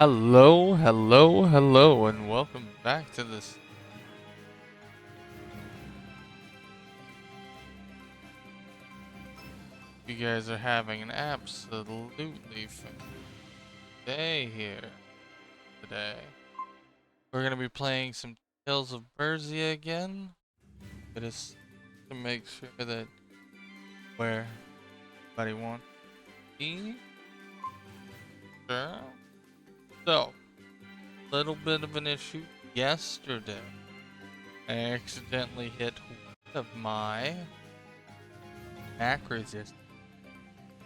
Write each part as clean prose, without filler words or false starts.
Hello, hello, hello, and welcome back to this. You guys are having an absolutely fantastic day here today. We're gonna be playing some Tales of Berseria again. It is to make sure that where everybody wants to be. Sure. So, little bit of an issue yesterday. I accidentally hit one of my back resistance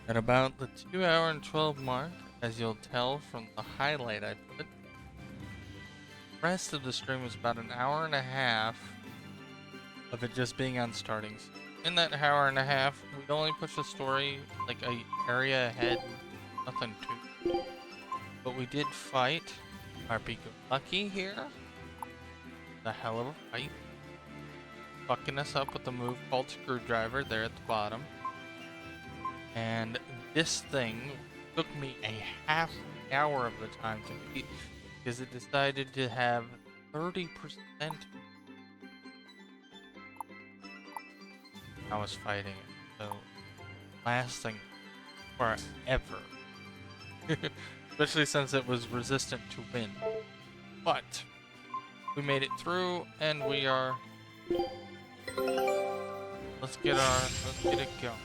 at about the 2 hour and 12 mark, as you'll tell from the highlight I put. The rest of the stream was about an hour and a half of it just being on starting. In that hour and a half, we'd only push the story like a area ahead, nothing too. But we did fight Happy-Go-Lucky here. The hell of a fight. Fucking us up with a move called Screwdriver there at the bottom. And this thing took me a half hour of the time to beat because it decided to have 30%. I was fighting it, so lasting forever. Especially since it was resistant to wind. But we made it through and we are let's get it going.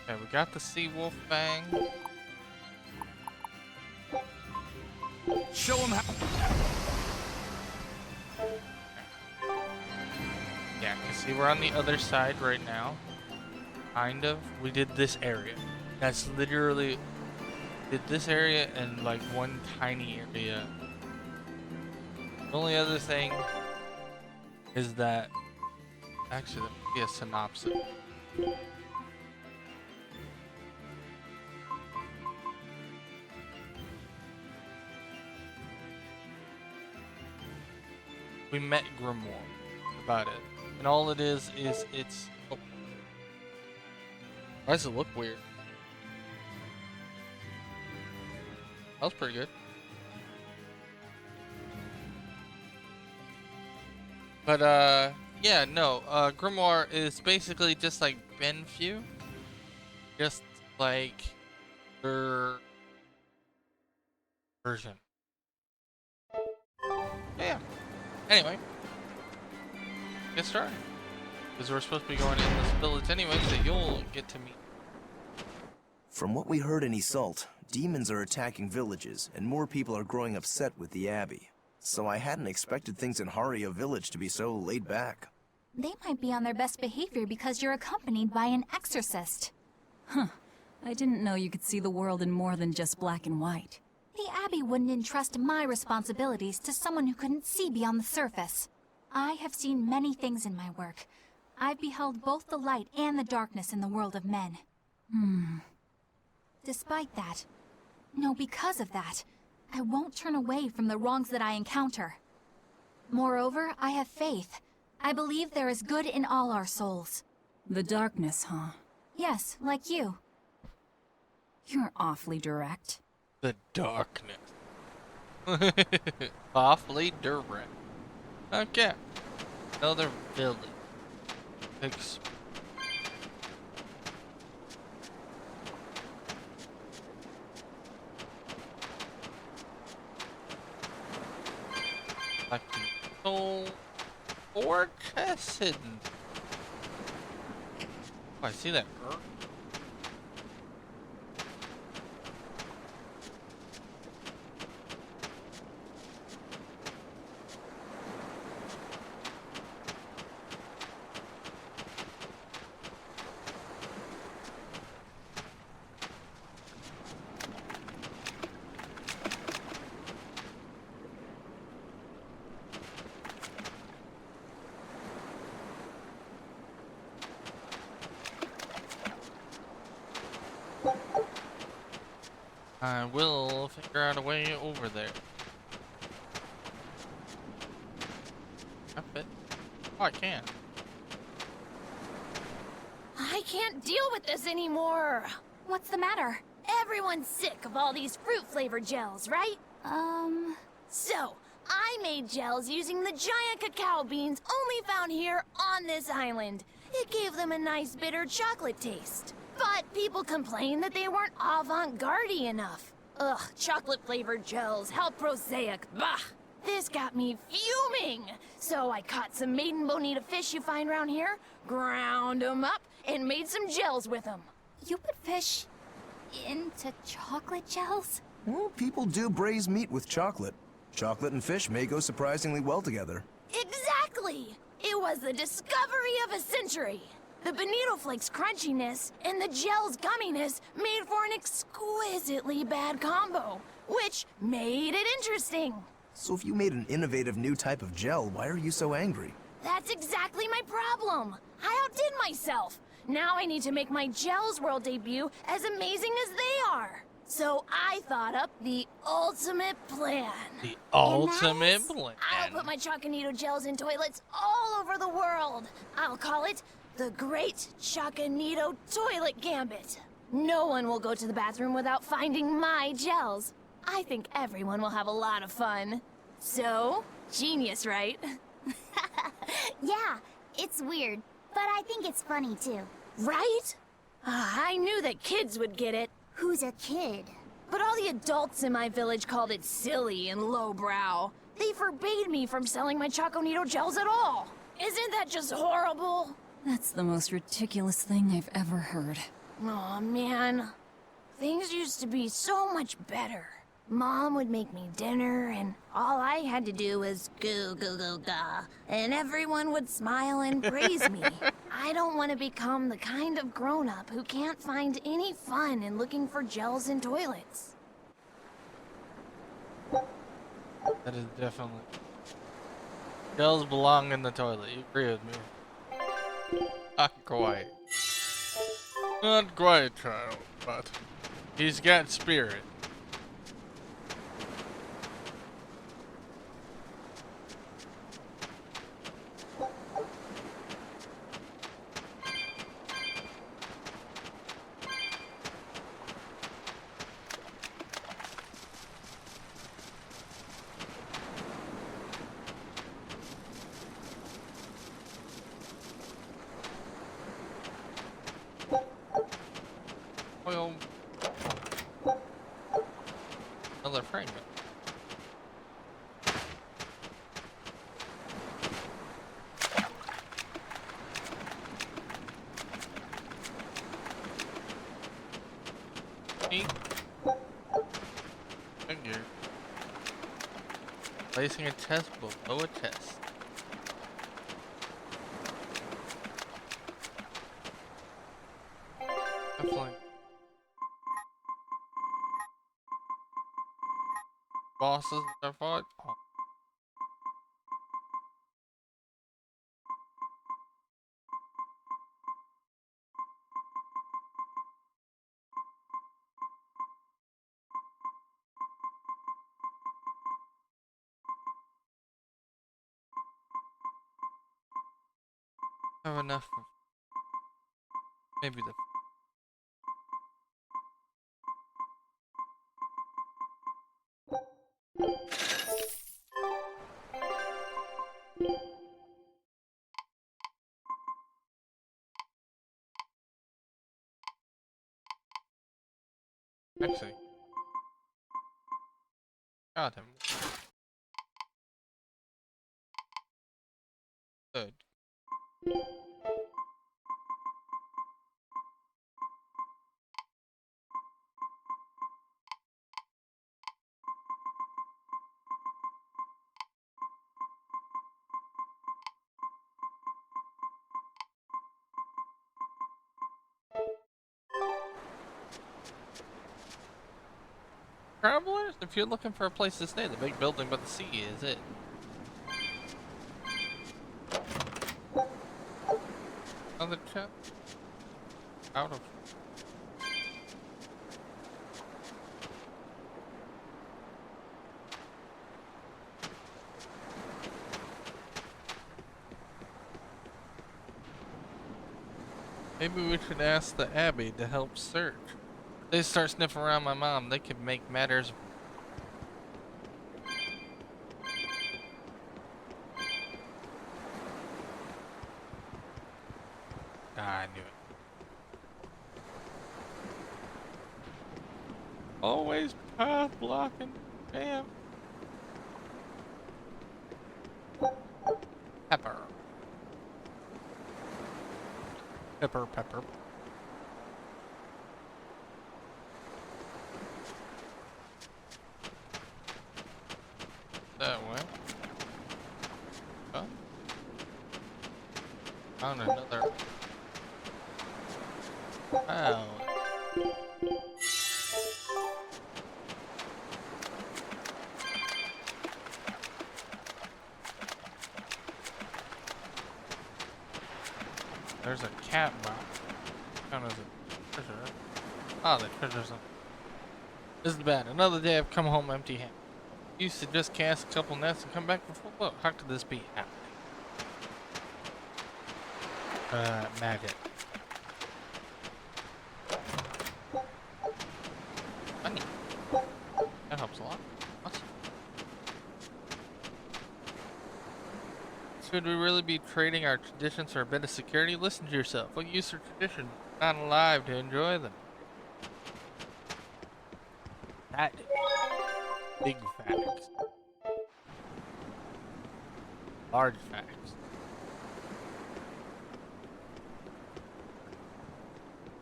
Okay, we got the sea wolf fang. Show him how. Yeah, you see we're on the other side right now. Kind of. We did this area. That's literally did this area and like one tiny area. The only other thing is that actually that would be a synopsis. We met Grimoire. About it. And all it is it's oh. Why does it look weird? That was pretty good. But yeah, no, Grimoire is basically just like Benfew. Just like their version. Yeah. Anyway. Get started. Because we're supposed to be going in this village anyway, so you'll get to meet. From what we heard in Iseult, demons are attacking villages, and more people are growing upset with the Abbey. So I hadn't expected things in Haria village to be so laid back. They might be on their best behavior because you're accompanied by an exorcist. Huh. I didn't know you could see the world in more than just black and white. The Abbey wouldn't entrust my responsibilities to someone who couldn't see beyond the surface. I have seen many things in my work. I've beheld both the light and the darkness in the world of men. Despite that, no, because of that, I won't turn away from the wrongs that I encounter. Moreover, I have faith. I believe there is good in all our souls. The darkness, huh? Yes, like you. You're awfully direct. The darkness. Awfully direct. Okay. Another village. Soul or Chesed. Oh, I see that bird. I will figure out a way over there. I bet. Oh, I can. I can't deal with this anymore. What's the matter? Everyone's sick of all these fruit-flavored gels, right? So, I made gels using the giant cacao beans only found here on this island. It gave them a nice bitter chocolate taste. But people complained that they weren't avant-garde enough. Ugh, chocolate-flavored gels, how prosaic, bah! This got me fuming! So I caught some maiden bonita fish you find around here, ground them up, and made some gels with them. You put fish into chocolate gels? Well, people do braise meat with chocolate. Chocolate and fish may go surprisingly well together. Exactly! It was the discovery of a century. The bonito flakes crunchiness and the gel's gumminess made for an exquisitely bad combo, which made it interesting. So if you made an innovative new type of gel, why are you so angry? That's exactly my problem. I outdid myself. Now I need to make my Gels World debut as amazing as they are. So I thought up the ultimate plan. The ultimate plan. I'll put my Choconito gels in toilets all over the world. I'll call it the Great Choconito Toilet Gambit. No one will go to the bathroom without finding my gels. I think everyone will have a lot of fun. So, genius, right? Yeah, it's weird, but I think it's funny too. Right? I knew that kids would get it. Who's a kid? But all the adults in my village called it silly and lowbrow. They forbade me from selling my Choconito gels at all. Isn't that just horrible? That's the most ridiculous thing I've ever heard. Aw, man. Things used to be so much better. Mom would make me dinner, and all I had to do was goo goo goo ga, and everyone would smile and praise me. I don't want to become the kind of grown-up who can't find any fun in looking for gels in toilets. That is definitely. Gels belong in the toilet. You agree with me? Not quite. Not quite, child, but he's got spirit. Well, another fragment. Figure. Placing a test below a test. Definitely. Bosses I fought. Oh. Have enough. Maybe the. Actually. Got him. Good. Travelers, if you're looking for a place to stay, the big building by the sea is it. Another chest. Out of. Maybe we should ask the Abbey to help search. They start sniffing around my mom, they could make matters Ah, I knew it. Always path blocking. Damn. Pepper. Pepper, pepper. That way. Huh? Found another. Wow. There's a cat box. Count as a treasure. Ah, the treasure's up. This is bad. Another day I've come home empty-handed. Used to just cast a couple nets and come back with full load. How could this be happening? Magic. Money. That helps a lot. Awesome. Should we really be trading our traditions for a bit of security? Listen to yourself. What use are traditions? Not alive to enjoy them. That is big facts. Large facts.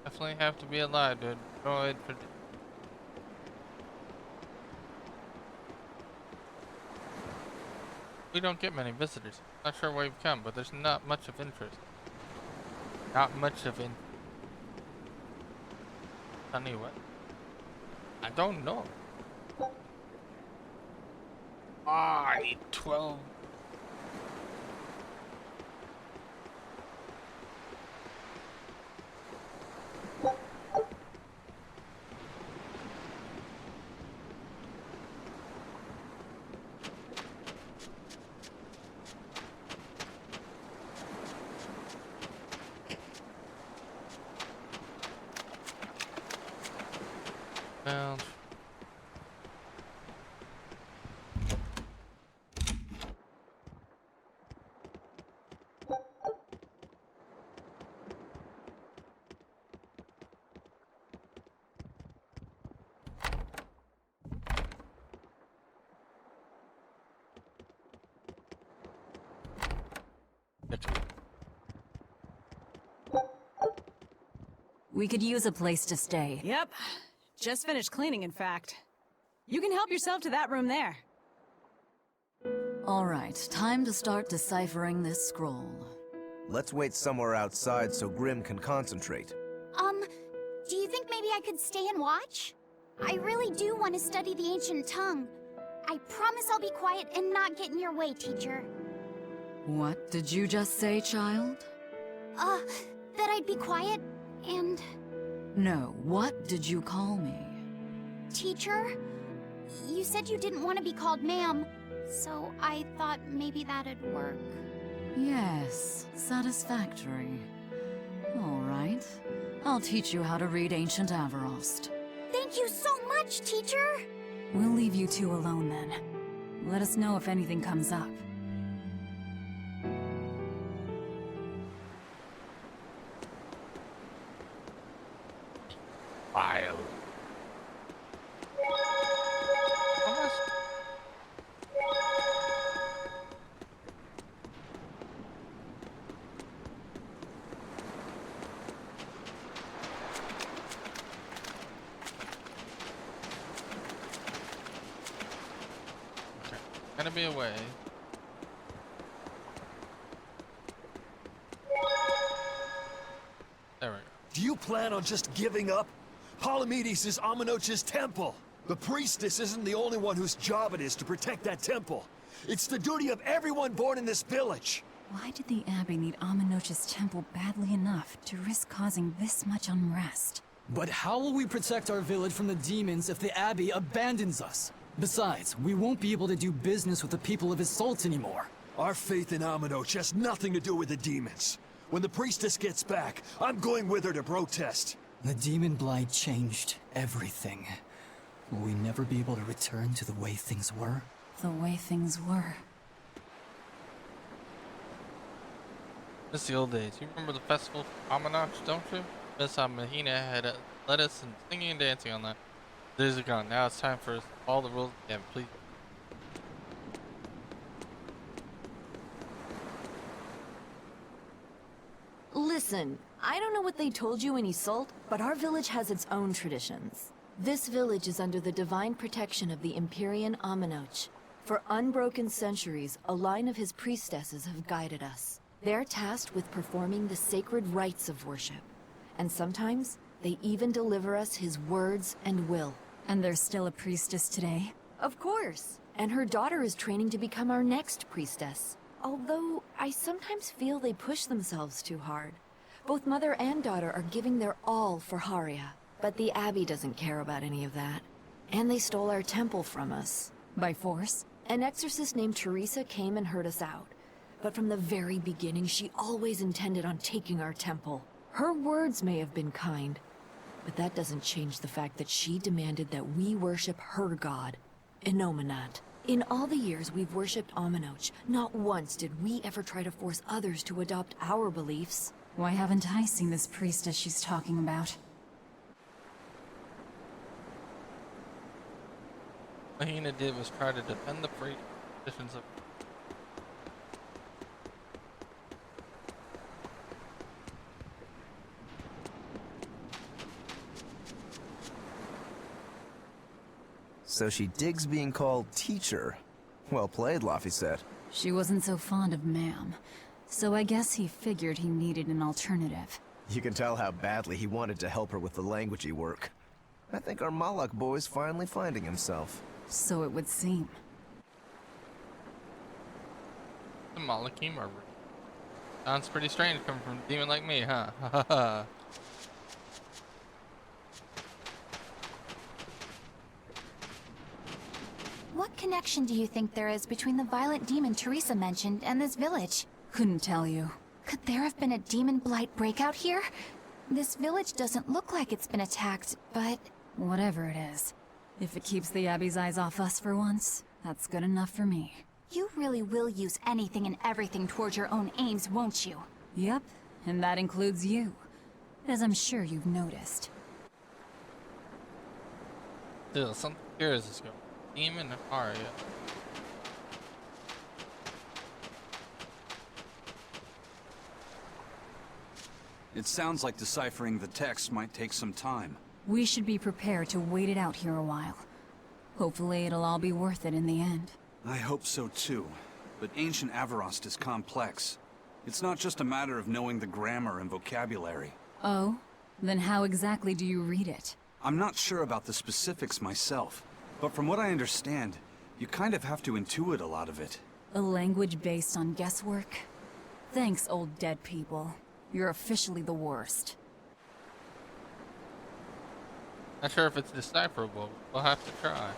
Definitely have to be alive to enjoy traditions. We don't get many visitors. Not sure why you've come, but there's not much of interest. Not much of interest. Honey, what? I don't know. Ah, I need 12. Well, We could use a place to stay. Yep. Just finished cleaning, in fact. You can help yourself to that room there. All right, time to start deciphering this scroll. Let's wait somewhere outside so Grim can concentrate. Do you think maybe I could stay and watch? I really do want to study the ancient tongue. I promise I'll be quiet and not get in your way, teacher. What did you just say, child? That I'd be quiet and... No, what did you call me? Teacher? You said you didn't want to be called ma'am, so I thought maybe that'd work. Yes, satisfactory. All right, I'll teach you how to read Ancient Avarost. Thank you so much, teacher! We'll leave you two alone then. Let us know if anything comes up. wild. Almost. Okay, gonna be away. There we go. Do you plan on just giving up? Palamedes is Amenoch's temple. The priestess isn't the only one whose job it is to protect that temple. It's the duty of everyone born in this village. Why did the Abbey need Amenoch's temple badly enough to risk causing this much unrest? But how will we protect our village from the demons if the Abbey abandons us? Besides, we won't be able to do business with the people of Isolt anymore. Our faith in Amenoch has nothing to do with the demons. When the priestess gets back, I'm going with her to protest. The demon blight changed everything. Will we never be able to return to the way things were? The way things were. Miss the old days. You remember the festival for Amanach, don't you? Miss Mahina had led us in singing and dancing on that. Days are gone. Now it's time for us to follow the rules again, please. Listen, I don't know what they told you in Isolt, but our village has its own traditions. This village is under the divine protection of the Empyrean Aminoch. For unbroken centuries, a line of his priestesses have guided us. They're tasked with performing the sacred rites of worship. And sometimes, they even deliver us his words and will. And there's still a priestess today? Of course. And her daughter is training to become our next priestess. Although, I sometimes feel they push themselves too hard. Both mother and daughter are giving their all for Haria. But the Abbey doesn't care about any of that. And they stole our temple from us. By force? An exorcist named Teresa came and heard us out. But from the very beginning, she always intended on taking our temple. Her words may have been kind, but that doesn't change the fact that she demanded that we worship her god, Enominat. In all the years we've worshipped Aminoch, not once did we ever try to force others to adopt our beliefs. Why haven't I seen this priestess she's talking about? Mahina did was try to defend the free traditions of. So she digs being called teacher. Well played, Laphicet. She wasn't so fond of ma'am, so I guess he figured he needed an alternative. You can tell how badly he wanted to help her with the languagey work. I think our Malak boy's finally finding himself. So it would seem. The Malakim are. Sounds pretty strange coming from a demon like me, huh? Ha ha. What connection do you think there is between the violent demon Teresa mentioned and this village? Couldn't tell you. Could there have been a demon blight breakout here? This village doesn't look like it's been attacked, but... Whatever it is. If it keeps the Abbey's eyes off us for once, that's good enough for me. You really will use anything and everything towards your own aims, won't you? Yep, and that includes you. As I'm sure you've noticed. Still, something curious is going. Demon and Aria. It sounds like deciphering the text might take some time. We should be prepared to wait it out here a while. Hopefully it'll all be worth it in the end. I hope so too, but ancient Avarost is complex. It's not just a matter of knowing the grammar and vocabulary. Oh? Then how exactly do you read it? I'm not sure about the specifics myself, but from what I understand, you kind of have to intuit a lot of it. A language based on guesswork? Thanks, old dead people. You're officially the worst. Not sure if it's decipherable. We'll have to try.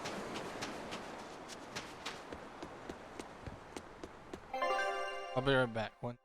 I'll be right back. One.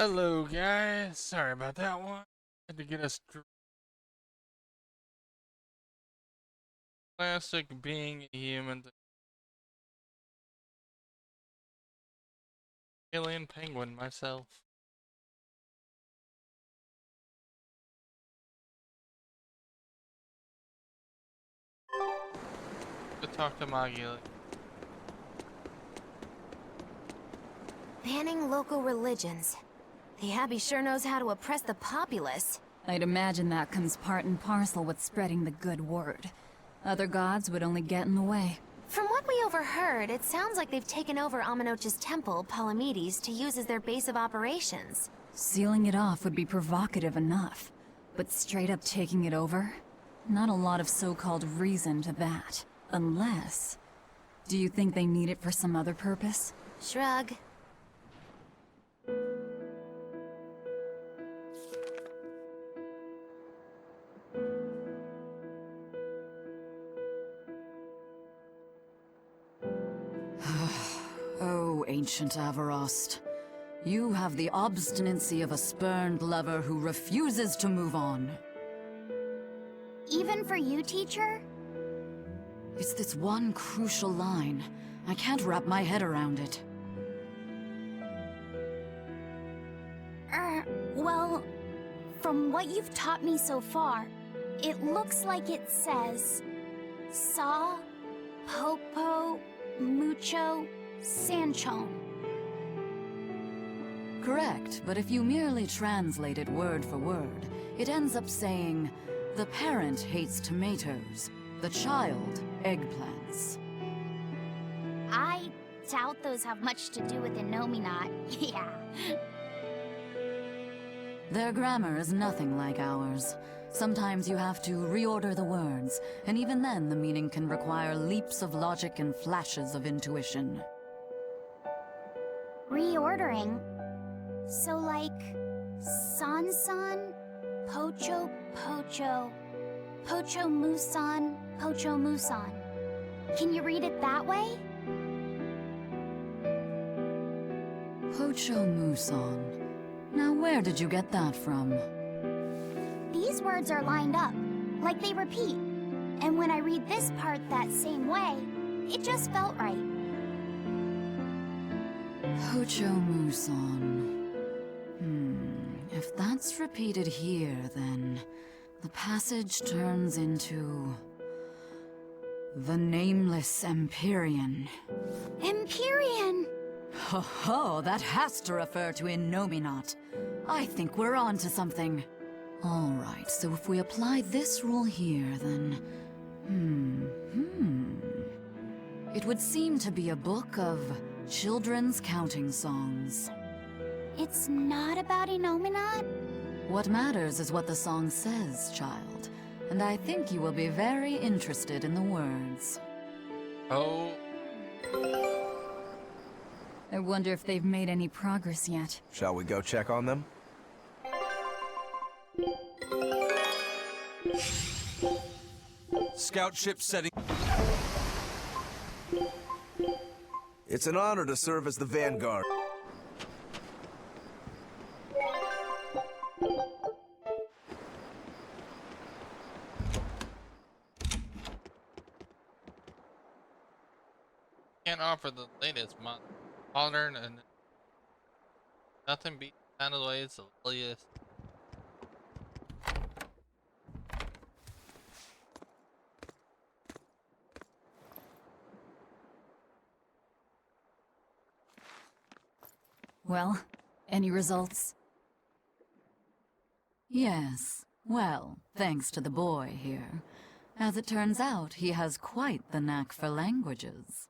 Hello, guys. Sorry about that one. Had to get us classic being a human. Alien penguin myself. To talk to Maggie. Banning local religions. The Abbey sure knows how to oppress the populace. I'd imagine that comes part and parcel with spreading the good word. Other gods would only get in the way. From what we overheard, it sounds like they've taken over Amenoch's temple, Palamedes, to use as their base of operations. Sealing it off would be provocative enough, but straight up taking it over? Not a lot of so-called reason to that. Unless... Do you think they need it for some other purpose? Shrug. Oh, ancient Avarost. You have the obstinacy of a spurned lover who refuses to move on. Even for you, teacher? It's this one crucial line. I can't wrap my head around it. Well, from what you've taught me so far, it looks like it says... Sa, Popo, Mucho, Sanchon. Correct, but if you merely translate it word for word, it ends up saying, the parent hates tomatoes, the child eggplants. I doubt those have much to do with Innominat. Yeah. Their grammar is nothing like ours. Sometimes you have to reorder the words, and even then the meaning can require leaps of logic and flashes of intuition. Reordering? So like... San-san, Pocho Pocho, Pocho Musan, Pocho Musan. Can you read it that way? Pocho Muson. Now where did you get that from? These words are lined up, like they repeat. And when I read this part that same way, it just felt right. Pocho Muson. If that's repeated here, then the passage turns into... the Nameless Empyrean. Empyrean! Ho ho, that has to refer to Innominat. I think we're on to something. Alright, so if we apply this rule here, then... It would seem to be a book of children's counting songs. It's not about Innominat? What matters is what the song says, child. And I think you will be very interested in the words. Oh. I wonder if they've made any progress yet. Shall we go check on them? Scout ship setting. It's an honor to serve as the Vanguard. Can't offer the latest modern and nothing beats the sound of the way it's the earliest. Well, any results? Yes. Well, thanks to the boy here. As it turns out, he has quite the knack for languages.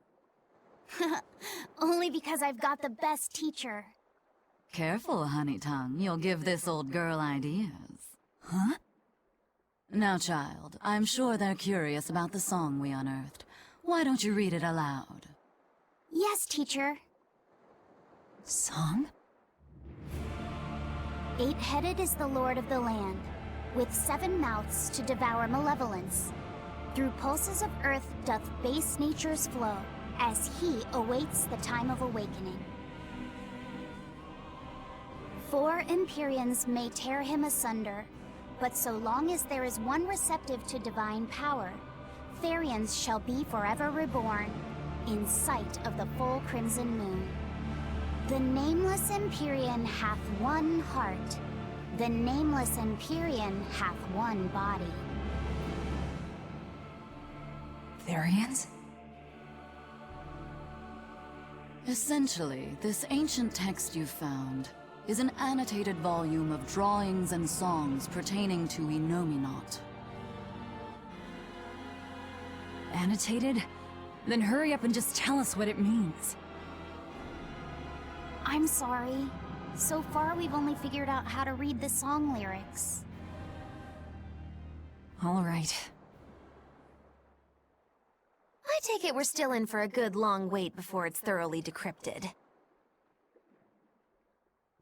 Only because I've got the best teacher. Careful, honey tongue. You'll give this old girl ideas. Huh? Now, child, I'm sure they're curious about the song we unearthed. Why don't you read it aloud? Yes, teacher. Song? 8-headed is the lord of the land, with 7 mouths to devour malevolence. Through pulses of earth doth base nature's flow, as he awaits the time of awakening. 4 Empyreans may tear him asunder, but so long as there is one receptive to divine power, Therians shall be forever reborn, in sight of the full crimson moon. The nameless Empyrean hath one heart. The nameless Empyrean hath one body. Therians? Essentially, this ancient text you found is an annotated volume of drawings and songs pertaining to Enominat. Annotated? Then hurry up and just tell us what it means. I'm sorry. So far, we've only figured out how to read the song lyrics. All right. I take it we're still in for a good long wait before it's thoroughly decrypted.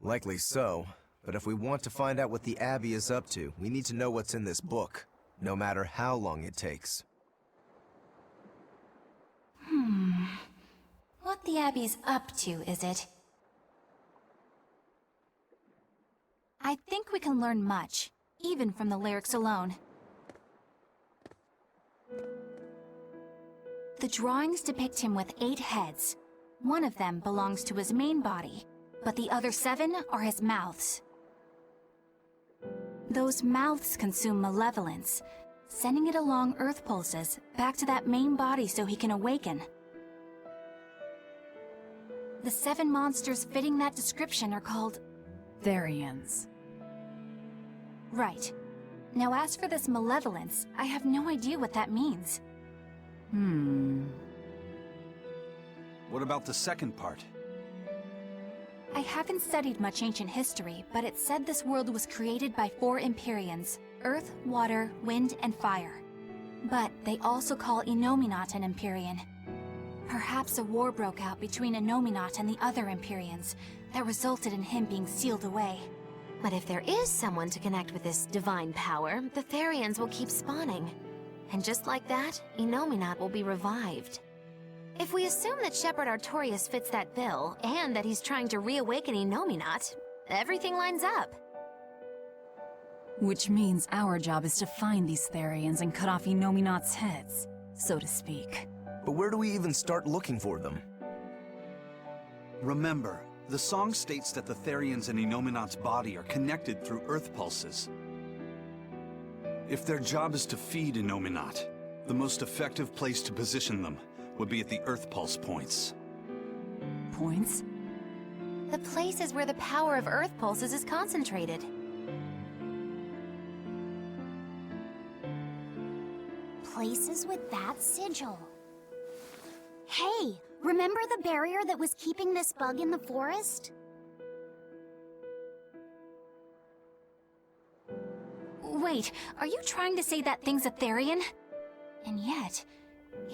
Likely so, but if we want to find out what the Abbey is up to, we need to know what's in this book, no matter how long it takes. What the Abbey's up to, is it? I think we can learn much, even from the lyrics alone. The drawings depict him with 8 heads. One of them belongs to his main body, but the other 7 are his mouths. Those mouths consume malevolence, sending it along Earth pulses back to that main body so he can awaken. The 7 monsters fitting that description are called Therians. Right. Now as for this malevolence, I have no idea what that means. What about the second part? I haven't studied much ancient history, but it said this world was created by 4 Empyreans: Earth, Water, Wind, and Fire. But they also call Enominat an Empyrean. Perhaps a war broke out between Enominat and the other Empyreans that resulted in him being sealed away. But if there is someone to connect with this divine power, the Therians will keep spawning. And just like that, Enominat will be revived. If we assume that Shepherd Artorius fits that bill, and that he's trying to reawaken Enominat, everything lines up. Which means our job is to find these Therians and cut off Enominat's heads, so to speak. But where do we even start looking for them? Remember, the song states that the Therians in Enominat's body are connected through Earth pulses. If their job is to feed Enominat, the most effective place to position them would be at the Earth pulse points. Points? The place is where the power of Earth pulses is concentrated. Places with that sigil. Hey, remember the barrier that was keeping this bug in the forest? Wait, are you trying to say that thing's a Therian? And yet,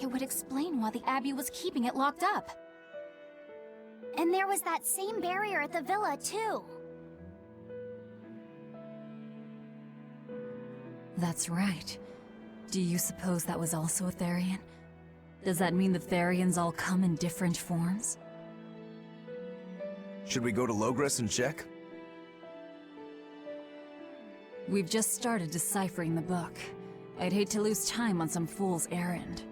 it would explain why the Abbey was keeping it locked up. And there was that same barrier at the villa, too. That's right. Do you suppose that was also a Therian? Does that mean the Therians all come in different forms? Should we go to Logres and check? We've just started deciphering the book. I'd hate to lose time on some fool's errand.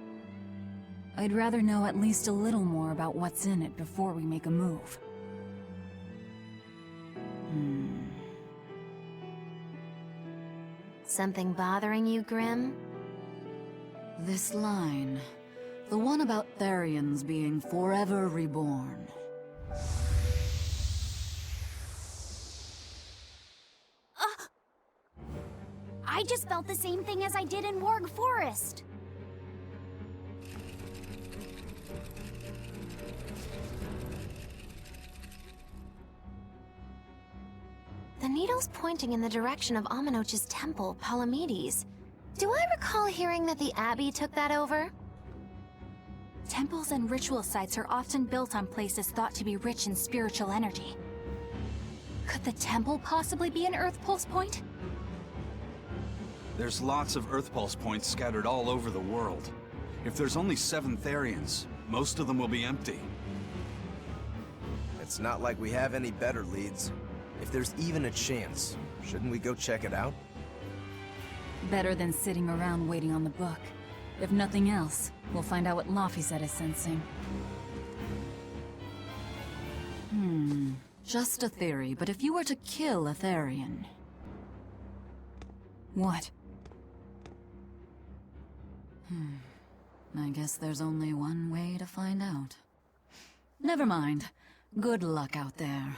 I'd rather know at least a little more about what's in it before we make a move. Something bothering you, Grim? This line, the one about Therians being forever reborn. I just felt the same thing as I did in Warg Forest. The needle's pointing in the direction of Amenoch's temple, Palamedes. Do I recall hearing that the Abbey took that over? Temples and ritual sites are often built on places thought to be rich in spiritual energy. Could the temple possibly be an Earth Pulse point? There's lots of Earth pulse points scattered all over the world. If there's only 7 Therians, most of them will be empty. It's not like we have any better leads. If there's even a chance, shouldn't we go check it out? Better than sitting around waiting on the book. If nothing else, we'll find out what Laphicet is sensing. Just a theory, but if you were to kill a Therian... What? I guess there's only one way to find out. Never mind. Good luck out there.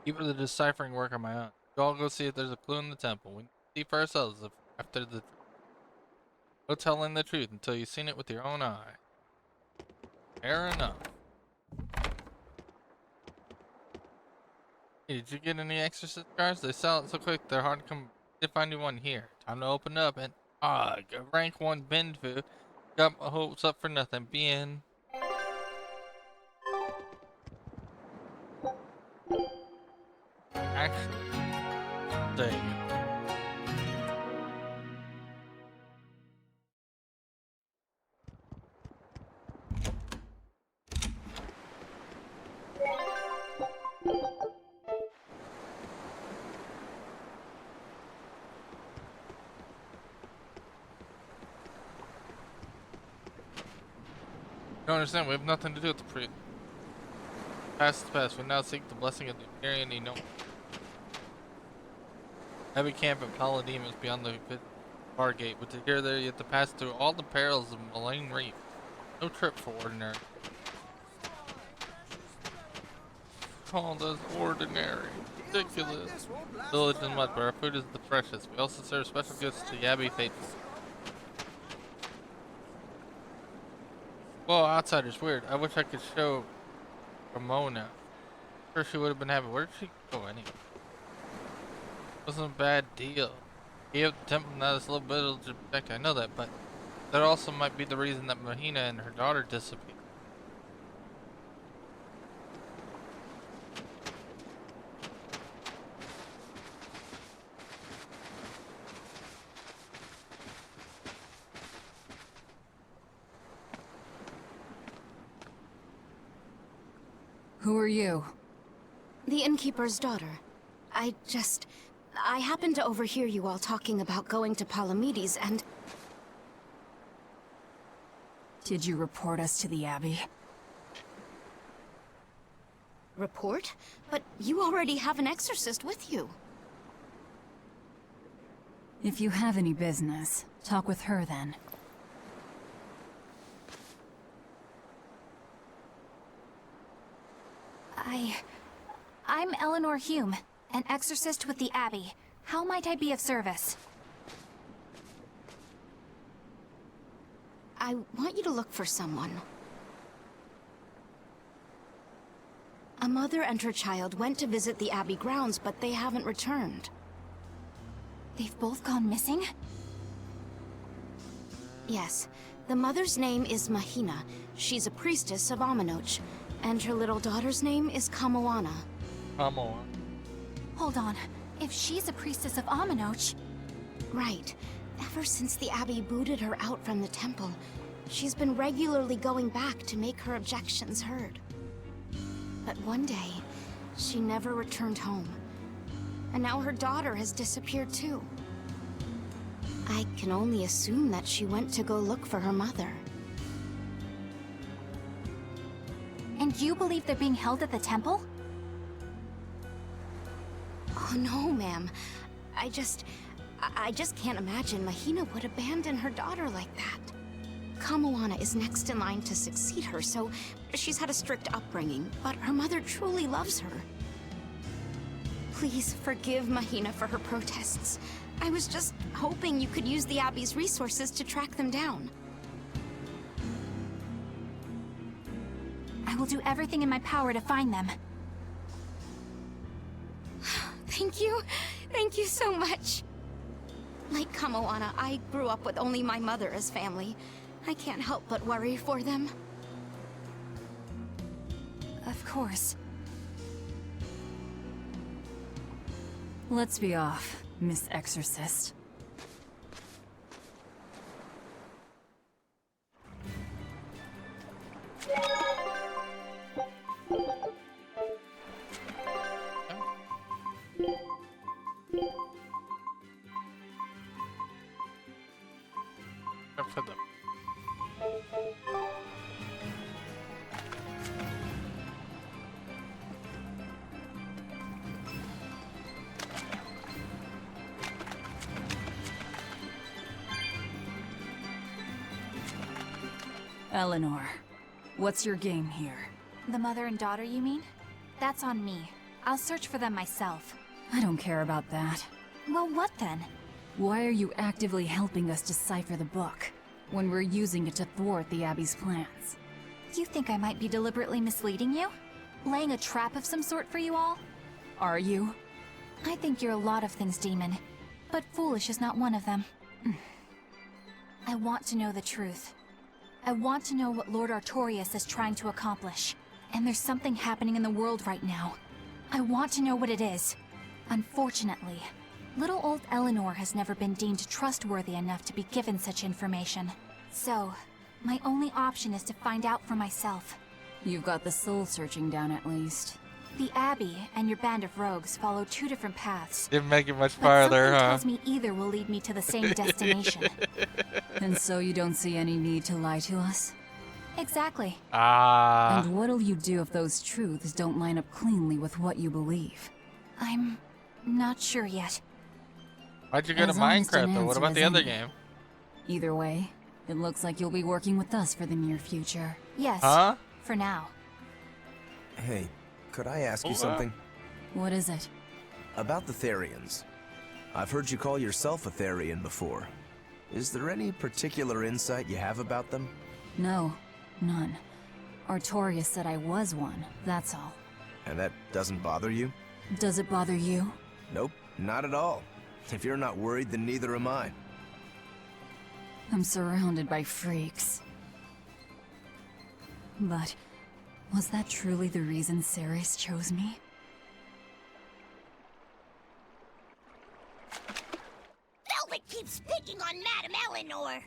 Keep the deciphering work on my own. I'll go see if there's a clue in the temple. We can see for ourselves after the... No telling the truth until you've seen it with your own eye. Fair enough. Hey, did you get any exorcist cards? They sell it so quick they're hard to come to find you one here. Time to open up and rank 1 Benfu. Got my hopes up for nothing. Bien. Actually, dang it. You don't understand, we have nothing to do with the priest. Past is past, we now seek the blessing of the Imperium EngNo. Heavy camp at Paladin is beyond the bar gate, but to get there you have to pass through all the perils of Malign Reef. No trip for ordinary. Oh, that's ordinary. Ridiculous. Village and mud, but our food is the freshest. We also serve special gifts to the Abbey faithful. Whoa, outsider's weird. I wish I could show Ramona. Sure she would have been happy. Where did she go anyway? Wasn't a bad deal. He gave the temple now this little bit of protect. I know that, but that also might be the reason that Mahina and her daughter disappeared. Who are you? The innkeeper's daughter. I happened to overhear you all talking about going to Palamedes and... Did you report us to the Abbey? Report? But you already have an exorcist with you. If you have any business, talk with her then. I'm Eleanor Hume, an exorcist with the Abbey. How might I be of service? I want you to look for someone. A mother and her child went to visit the Abbey grounds, but they haven't returned. They've both gone missing? Yes. The mother's name is Mahina. She's a priestess of Aminoch. And her little daughter's name is Kamoana. Kamoana. Hold on. If she's a priestess of Aminoch... Right. Ever since the Abbey booted her out from the temple, she's been regularly going back to make her objections heard. But one day, she never returned home. And now her daughter has disappeared too. I can only assume that she went to go look for her mother. And you believe they're being held at the temple? Oh no, ma'am. I just can't imagine Mahina would abandon her daughter like that. Kamoana is next in line to succeed her, so she's had a strict upbringing, but her mother truly loves her. Please forgive Mahina for her protests. I was just hoping you could use the Abbey's resources to track them down. I will do everything in my power to find them. Thank you. Thank you so much. Like Kamoana, I grew up with only my mother as family. I can't help but worry for them. Of course. Let's be off, Miss Exorcist. For them. Eleanor, what's your game here? The mother and daughter, you mean? That's on me. I'll search for them myself. I don't care about that. Well, what then? Why are you actively helping us decipher the book, when we're using it to thwart the Abbey's plans? You think I might be deliberately misleading you? Laying a trap of some sort for you all? Are you? I think you're a lot of things, Demon. But foolish is not one of them. I want to know the truth. I want to know what Lord Artorias is trying to accomplish. And there's something happening in the world right now. I want to know what it is. Unfortunately, little old Eleanor has never been deemed trustworthy enough to be given such information. So, my only option is to find out for myself. You've got the soul searching down at least. The Abbey and your band of rogues follow two different paths. Didn't make it much But farther, something huh? tells me either will lead me to the same destination. And so you don't see any need to lie to us? Exactly. Ah. And what'll you do if those truths don't line up cleanly with what you believe? I'm not sure yet. Why'd you go to As honest an Minecraft though? What answer about as the other any. game? Either way, it looks like you'll be working with us for the near future. Yes. Huh? For now. Hey, could I ask you Oh, something? What is it? About the Therians. I've heard you call yourself a Therian before. Is there any particular insight you have about them? No, none. Artorias said I was one, that's all. And that doesn't bother you? Does it bother you? Nope, not at all. If you're not worried, then neither am I. I'm surrounded by freaks. But was that truly the reason Ceres chose me? Velvet keeps picking on Madame Eleanor.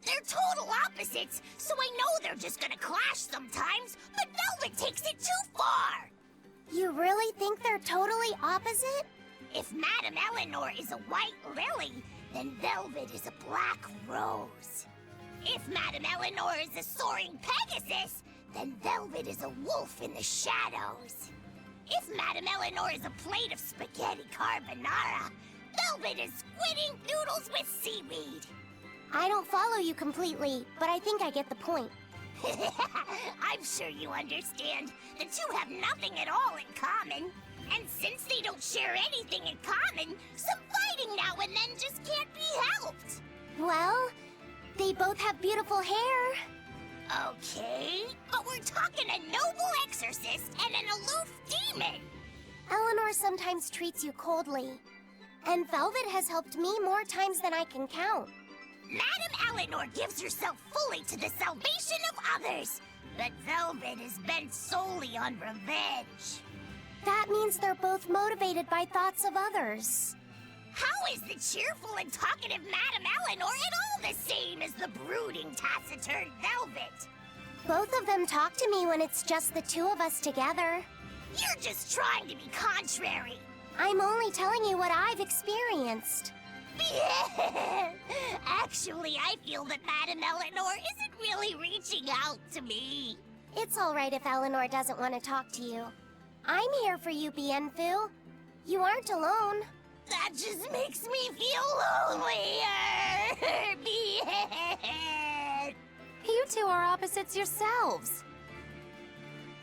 They're total opposites, so I know they're just gonna clash sometimes, but Velvet takes it too far. You really think they're totally opposite? If Madame Eleanor is a white lily, then Velvet is a black rose. If Madame Eleanor is a soaring Pegasus, then Velvet is a wolf in the shadows. If Madame Eleanor is a plate of spaghetti carbonara, Velvet is squidding noodles with seaweed. I don't follow you completely, but I think I get the point. I'm sure you understand. The two have nothing at all in common. And since they don't share anything in common, some fighting now and then just can't be helped. Well, they both have beautiful hair. Okay, but we're talking a noble exorcist and an aloof demon. Eleanor sometimes treats you coldly. And Velvet has helped me more times than I can count. Madame Eleanor gives herself fully to the salvation of others, but Velvet is bent solely on revenge. That means they're both motivated by thoughts of others. How is the cheerful and talkative Madame Eleanor at all the same as the brooding, taciturn Velvet? Both of them talk to me when it's just the two of us together. You're just trying to be contrary. I'm only telling you what I've experienced. Actually, I feel that Madame Eleanor isn't really reaching out to me. It's all right if Eleanor doesn't want to talk to you. I'm here for you, Bienfu. You aren't alone. That just makes me feel lonelier. You two are opposites yourselves.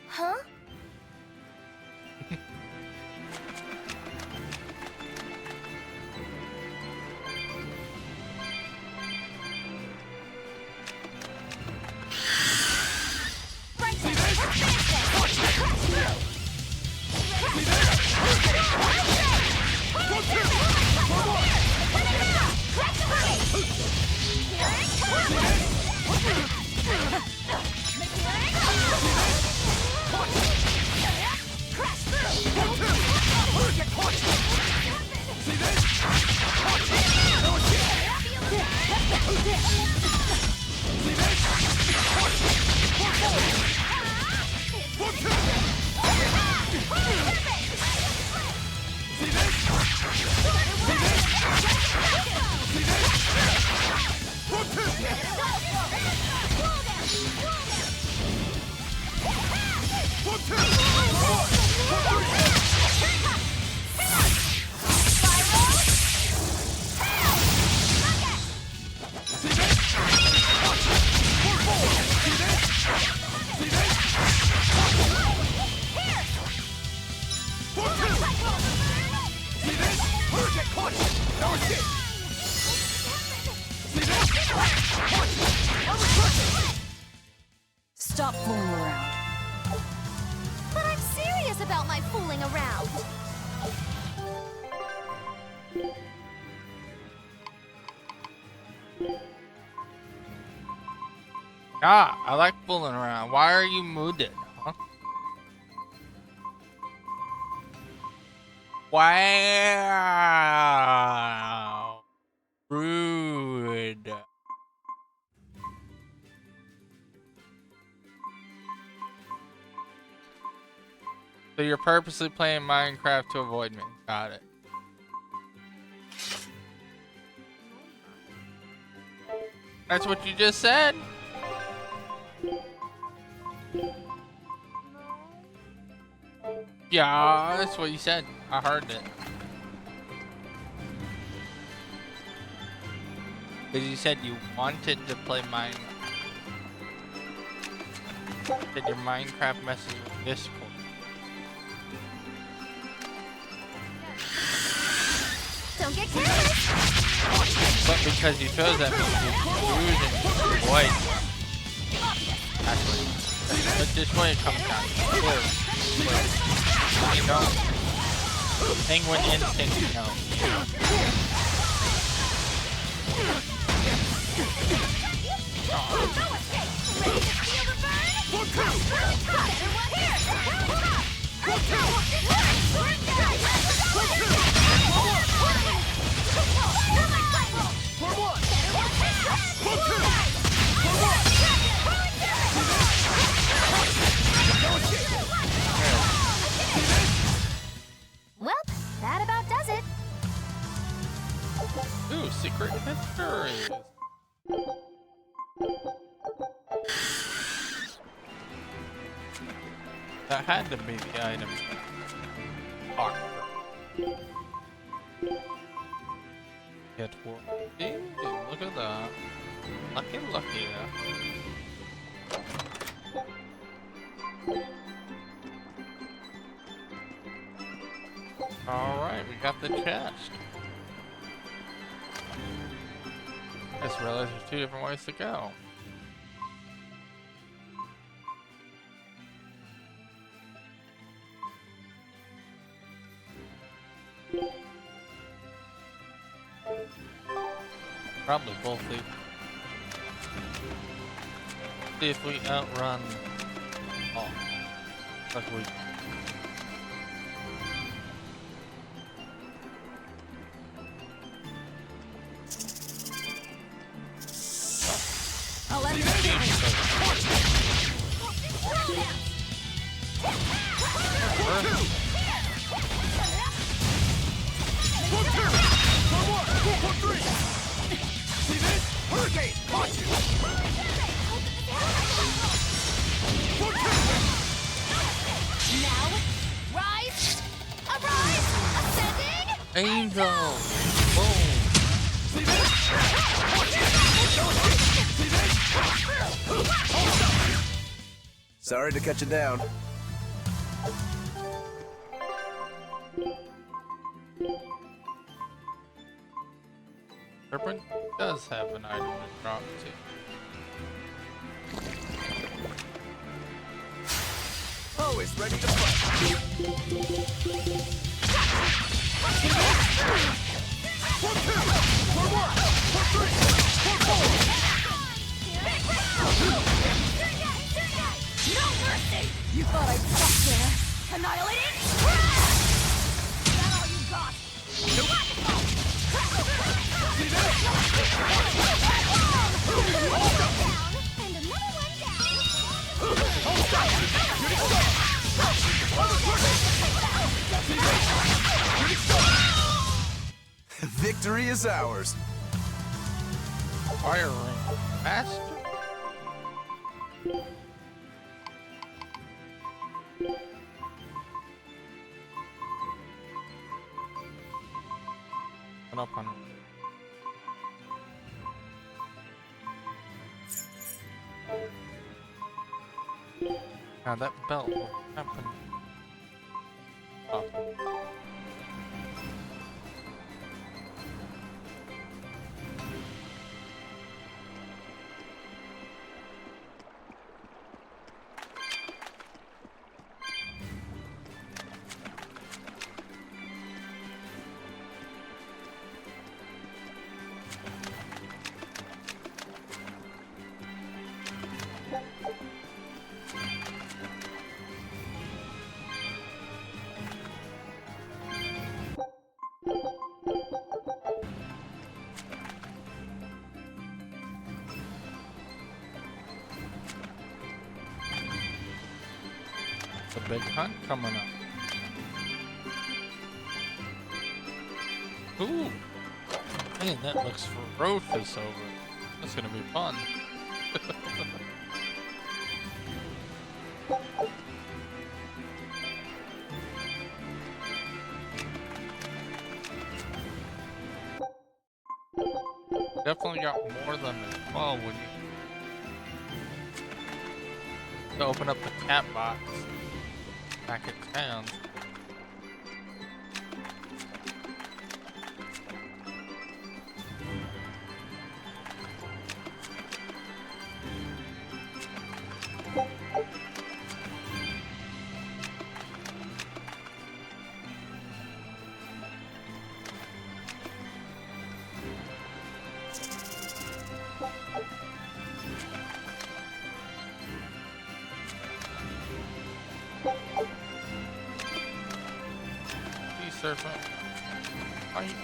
Huh? out. Ah, I like fooling around. Why are you mooded, huh? Wow. Rude. So you're purposely playing Minecraft to avoid me. Got it. That's what you just said? Yeah, that's what you said. I heard it. Because you said you wanted to play Minecraft. Said your Minecraft messes with Discord. Don't get careless. But because you chose that means you're choosing to avoid. Actually, but just when it comes down to it. You know? Penguin instinct, you know. Well, that about does it. Ooh, secret histories. That had to be the item. Fuck. Get worthy. Look at that. Lucky, lucky. Alright, we got the chest. I just realized there's 2 different ways to go. Probably both leave. See if we outrun. Oh, like we. I'll let you Hurricane! Watch you! Now, rise, arise, ascending. Angel! Boom! Sorry to cut you down. Serpent does have an item to drop too. Always ready to fight. No mercy. You thought I'd stop there? Annihilating. Is that all you got? And another one Victory is ours. Fire ring. Master? What up on it? Now that belt, what happened? Oh. big hunt coming up. Ooh! Man, that looks ferocious over. That's gonna be fun. Definitely got more than the 12 when you open up the cat box back at town. Serpent. Fight.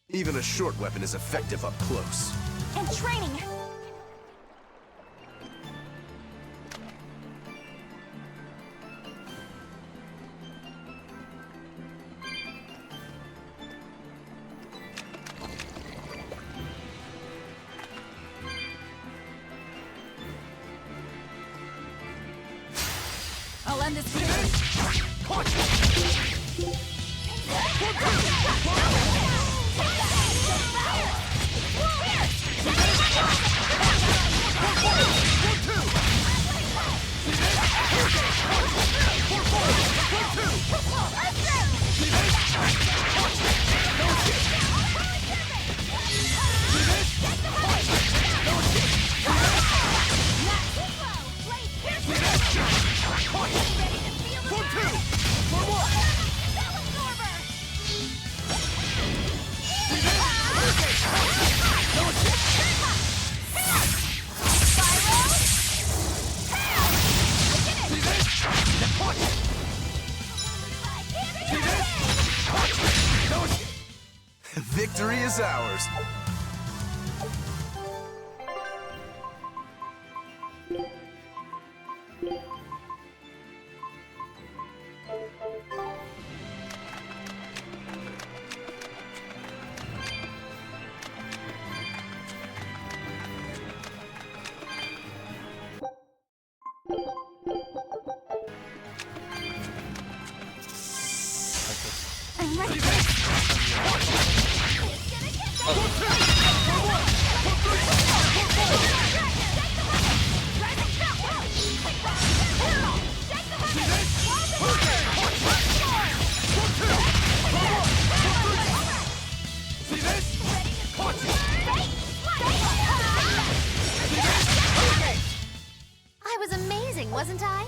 Even a short weapon is effective up close. And training. I'll end this here. Victory is ours. I'm ready. I was amazing, wasn't I?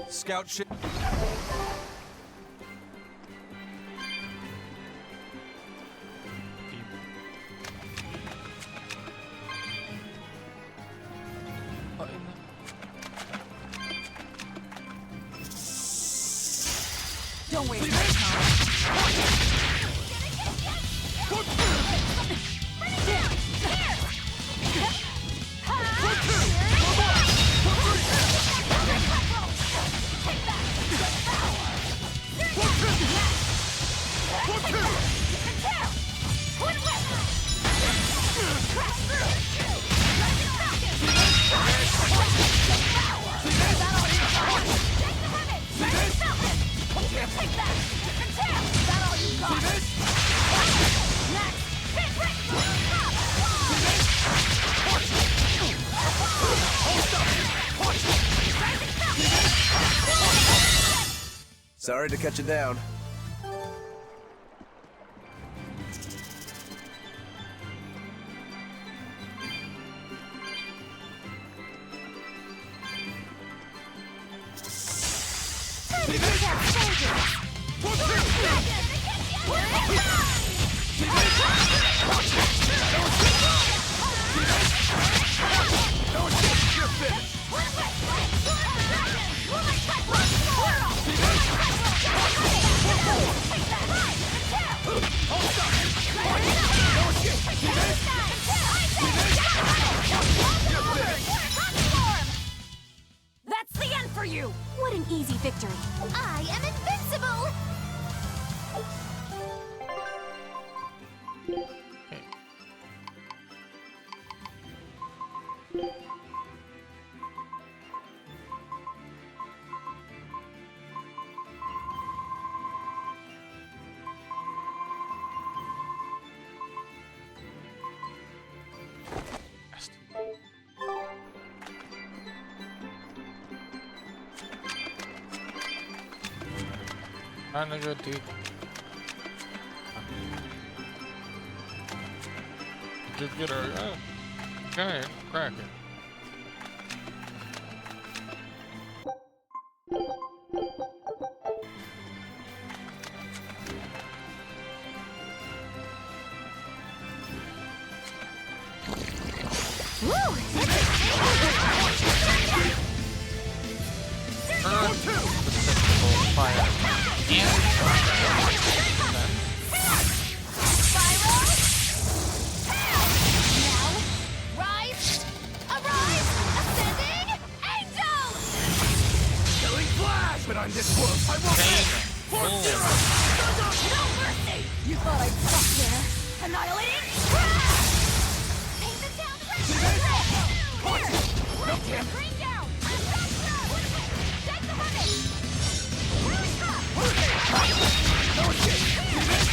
Scout ship. Don't waste my time. Take that! Is that all you got? Sorry to cut you down. That's the end for you! What an easy victory. I am invincible! Okay. Trying to go deep. Just get her. Okay, crack it. Fire. But on this world, I won't No mercy! You thought I'd stop there? Annihilating? Take the town Here! Bring down! Take the money! No escape! See this?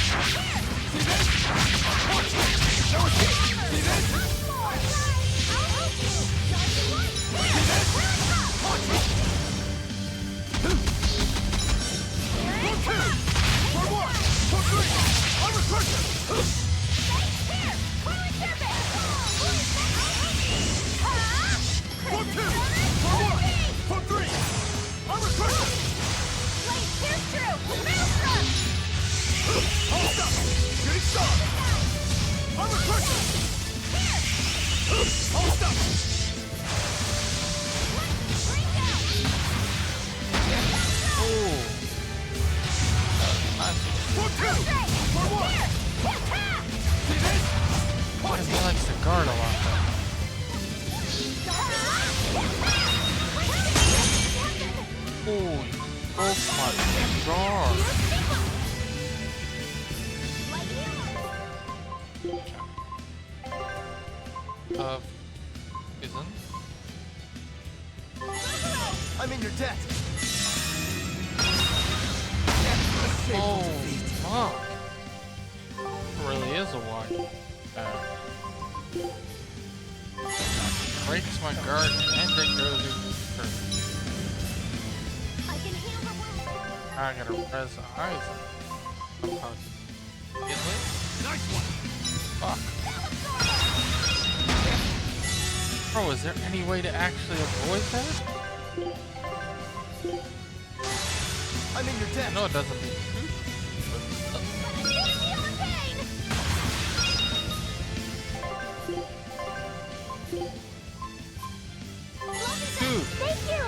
See this? No escape! See this? He likes to guard a lot though. Oh, oh my god. Isn't? I'm in your debt. Oh, fuck. It really is a wide. Breaks my guard and it goes in first. I gotta press eyes. Somehow. Get lit? Nice one. Fuck. Bro, is there any way to actually avoid that? I'm in your debt. No, it doesn't mean. Dude! Thank you!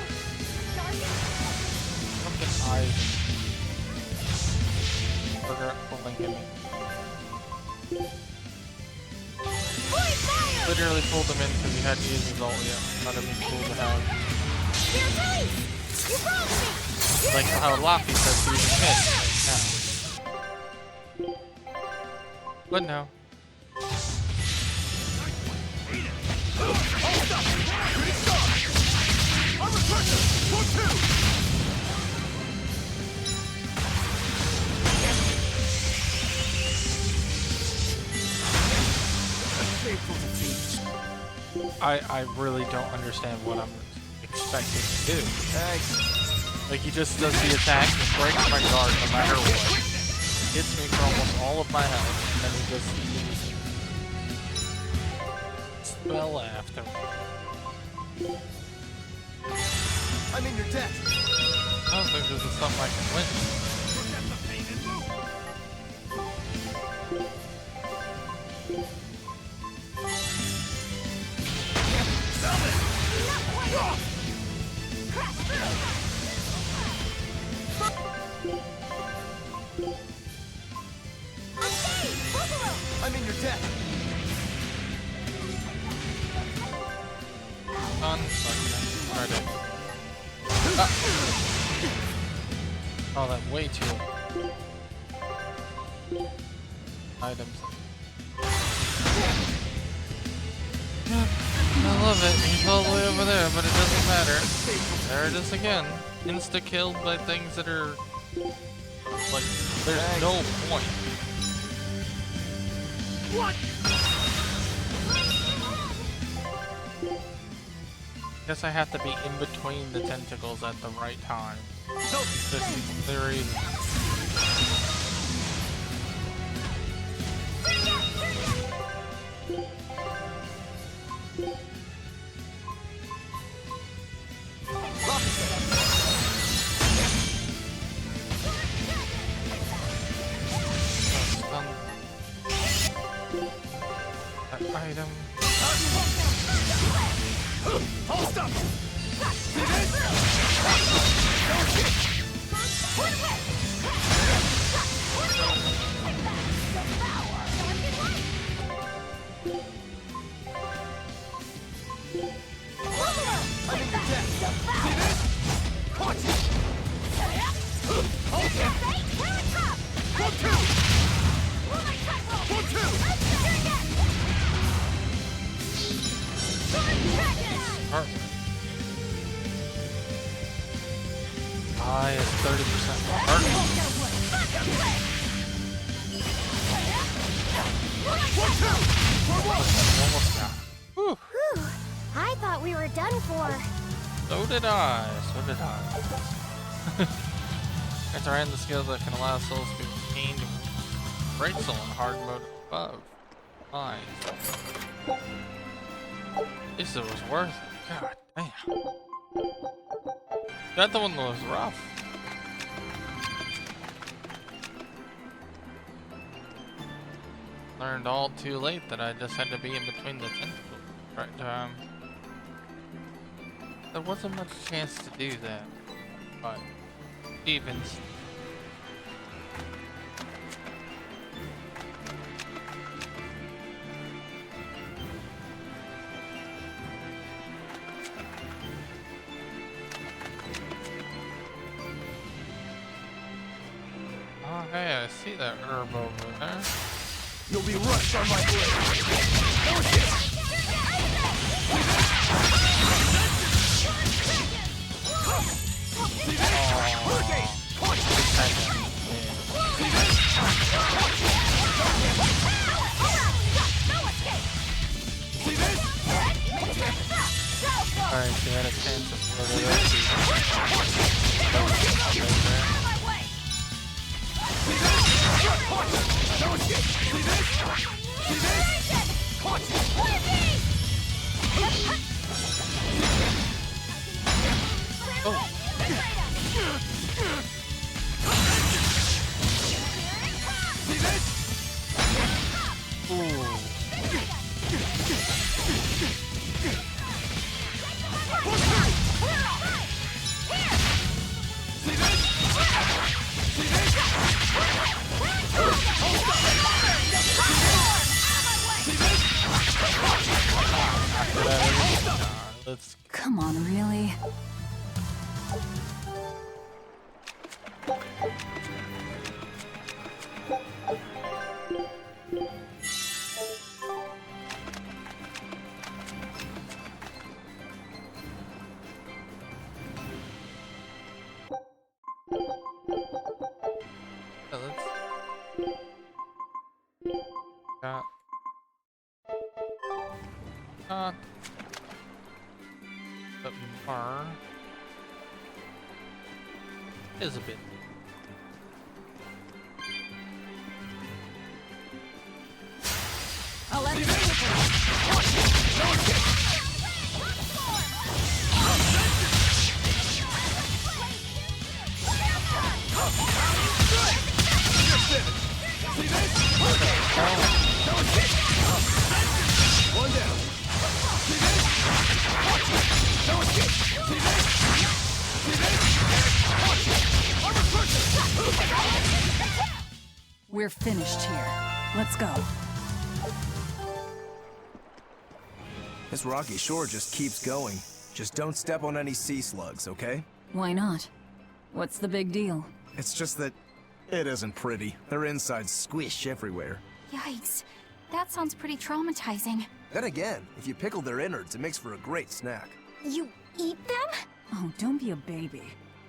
Fucking eyes. Burger pulling him in. Literally pulled him in because he hadn't used his ult yet. Thought it'd be cool to have. Like how Laffy says he was hit now. But no. I really don't understand what I'm expected to do. Thanks. Like he just does the attack and breaks my guard no matter what. Hits me for almost all of my health, and then he just spell after. I'm in your debt. I don't think this is something I can win. I'm in your debt. Unfucking credit. Oh, that way too. Items. I love it. He's all the way over there, but it doesn't matter. There it is again. Insta-killed by things that are... like, there's no point. What? Guess I have to be in between the tentacles at the right time. This is the reason. That item. Hold up! I is 30% more hurt. Almost got it. Whew. Whew. I thought we were done for. So did I. So did I. Enter in the skills that can allow souls to be gained in Great Soul in hard mode above. Fine. At least it was worth it. God damn. That one was rough. Learned all too late that I just had to be in between the tentacles. Right, there wasn't much chance to do that, but even oh hey, I see that herb over there. You'll be rushed on my blade. Alright, she had a chance of further Let's Come on, really? Is a bit. I'll let it One down. See this? No escape. See this? See this? Armor person. We're finished here. Let's go. This rocky shore just keeps going. Just don't step on any sea slugs, okay? Why not? What's the big deal? It's just that it isn't pretty. Their insides squish everywhere. Yikes. That sounds pretty traumatizing. Then again, if you pickle their innards, it makes for a great snack. You eat them? Oh, don't be a baby.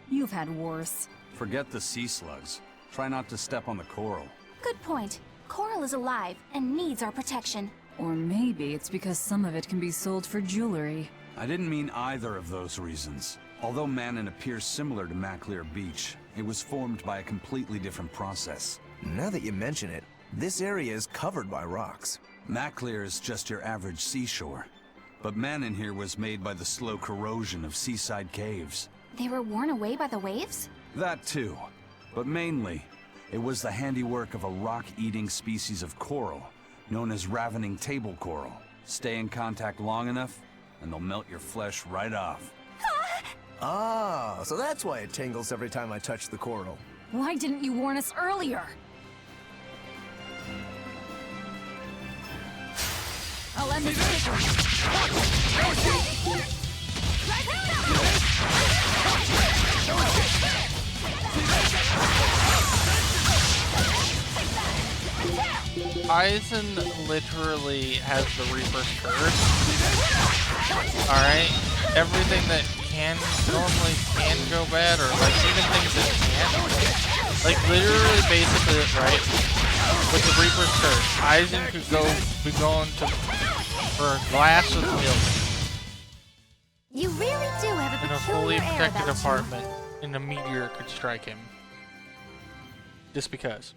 You've had worse. Forget the sea slugs. Try not to step on the coral. Good point. Coral is alive and needs our protection. Or maybe it's because some of it can be sold for jewelry. I didn't mean either of those reasons. Although Manon appears similar to Maclear Beach, it was formed by a completely different process. Now that you mention it, this area is covered by rocks. Maclear is just your average seashore. But Manon here was made by the slow corrosion of seaside caves. They were worn away by the waves? That too. But mainly, it was the handiwork of a rock-eating species of coral, known as ravening table coral. Stay in contact long enough, and they'll melt your flesh right off. Ah, so that's why it tingles every time I touch the coral. Why didn't you warn us earlier? I'll end this quickly. Eisen literally has the Reaper's curse. Alright? Everything that normally can go bad, or like even things that can't. Like literally basically, right? With the Reaper's curse, Eisen could be going for a glass of milk You really do have a in a peculiar fully air protected about you. apartment, and a meteor could strike him. Just because.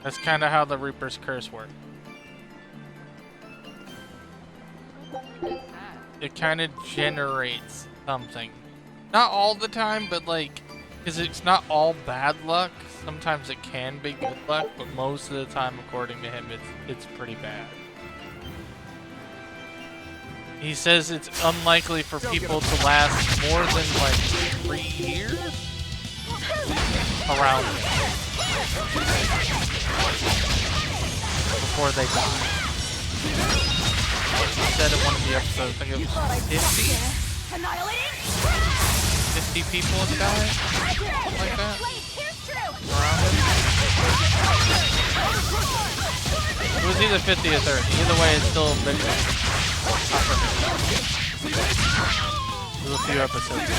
That's kind of how the Reaper's curse works. It kind of generates something. Not all the time, but like, because it's not all bad luck. Sometimes it can be good luck, but most of the time, according to him, it's pretty bad. He says it's unlikely for people to last more than like 3 years around before they die. He said in one of the episodes, I think it was 50? 50 people have died? Something like that? Around it? It was either 50 or 30. Either way, it's still a big thing. There's a few episodes.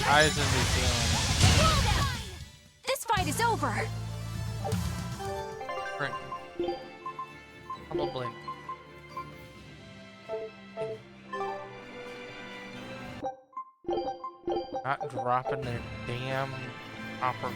Eyes in the ceiling. This fight is over! Right. Probably. Not dropping their damn copper loop.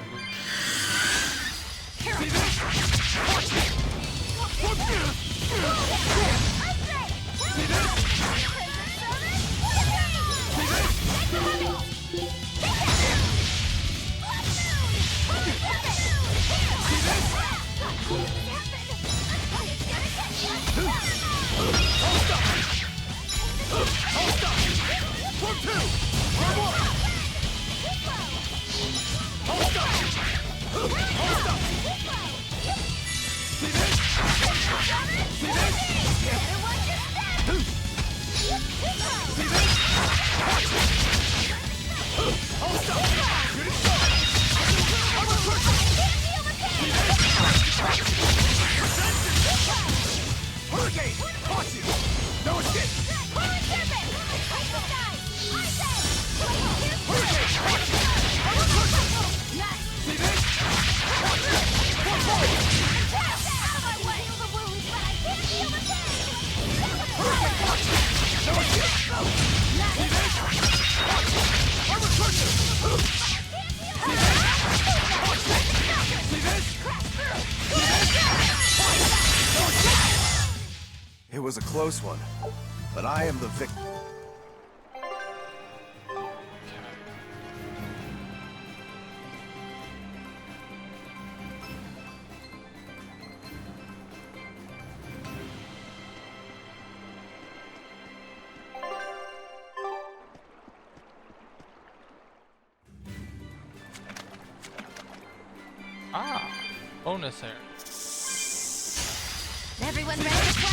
was a close one, but I am the victim. Ah, bonus area. Everyone ready to play?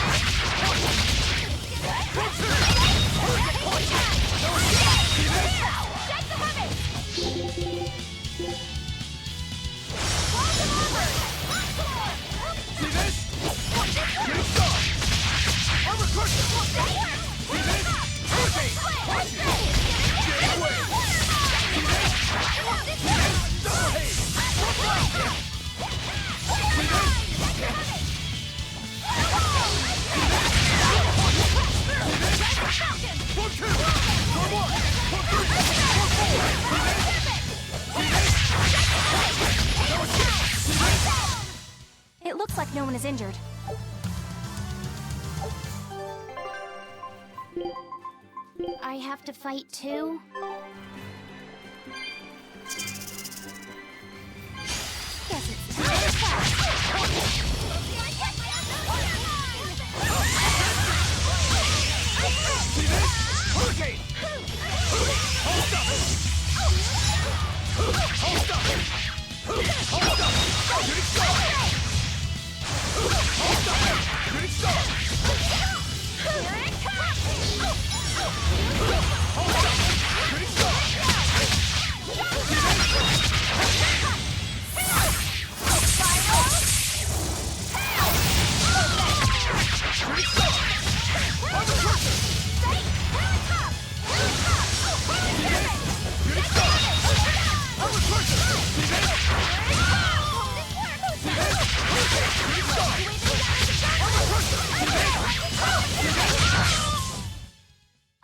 It looks like no one is injured. I have to fight too? Guess it's time to fight.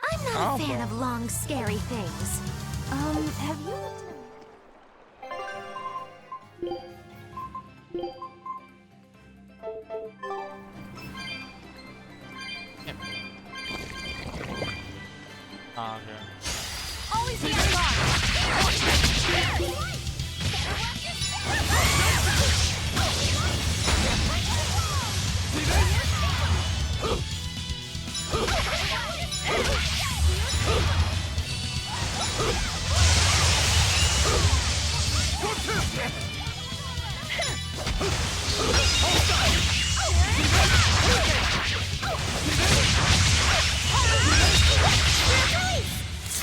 I'm not a fan of long, scary things. Have you looked Ah, okay. Always be on guard.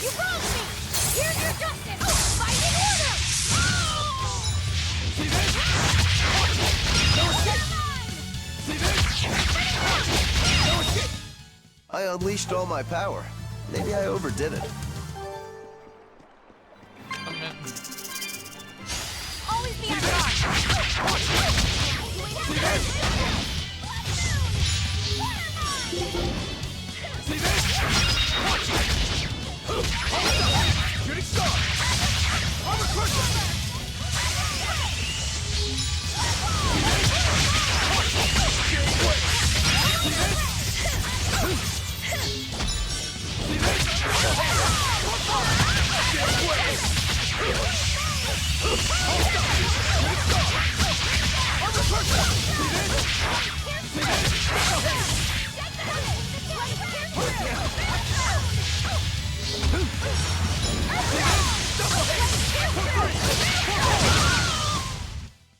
You wronged me! Here's your justice! Fight in order! I unleashed all my power. Maybe I overdid it. I'm in. Always be on guard!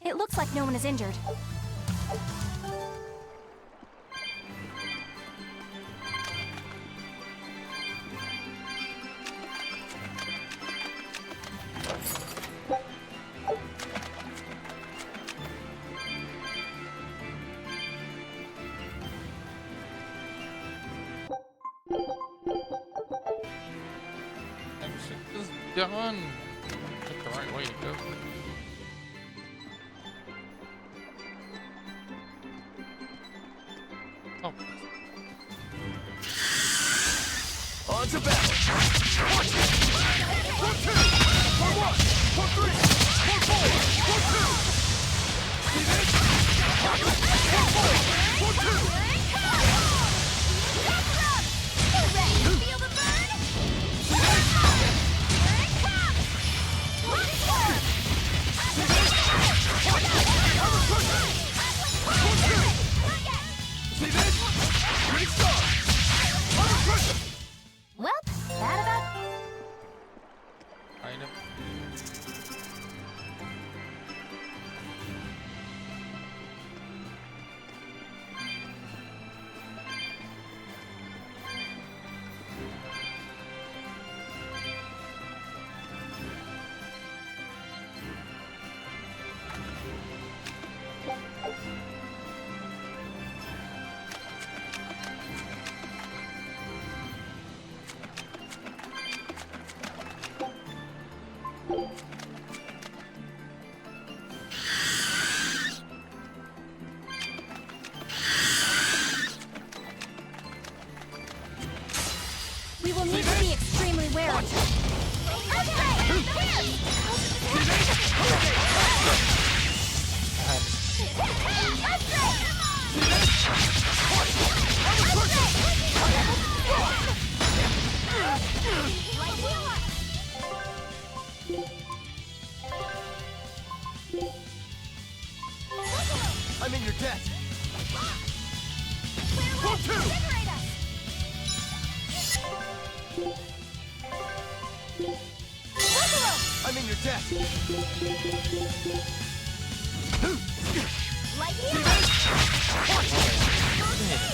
It looks like no one is injured. Exit is done. Took the right way to go. Oh. On to battle! March it! 1, 2! 1, 1! 3! 4! 1, 2! See this? 1, 4! 1, 2! One, two! Invigorate us! I'm in your debt. Light me up!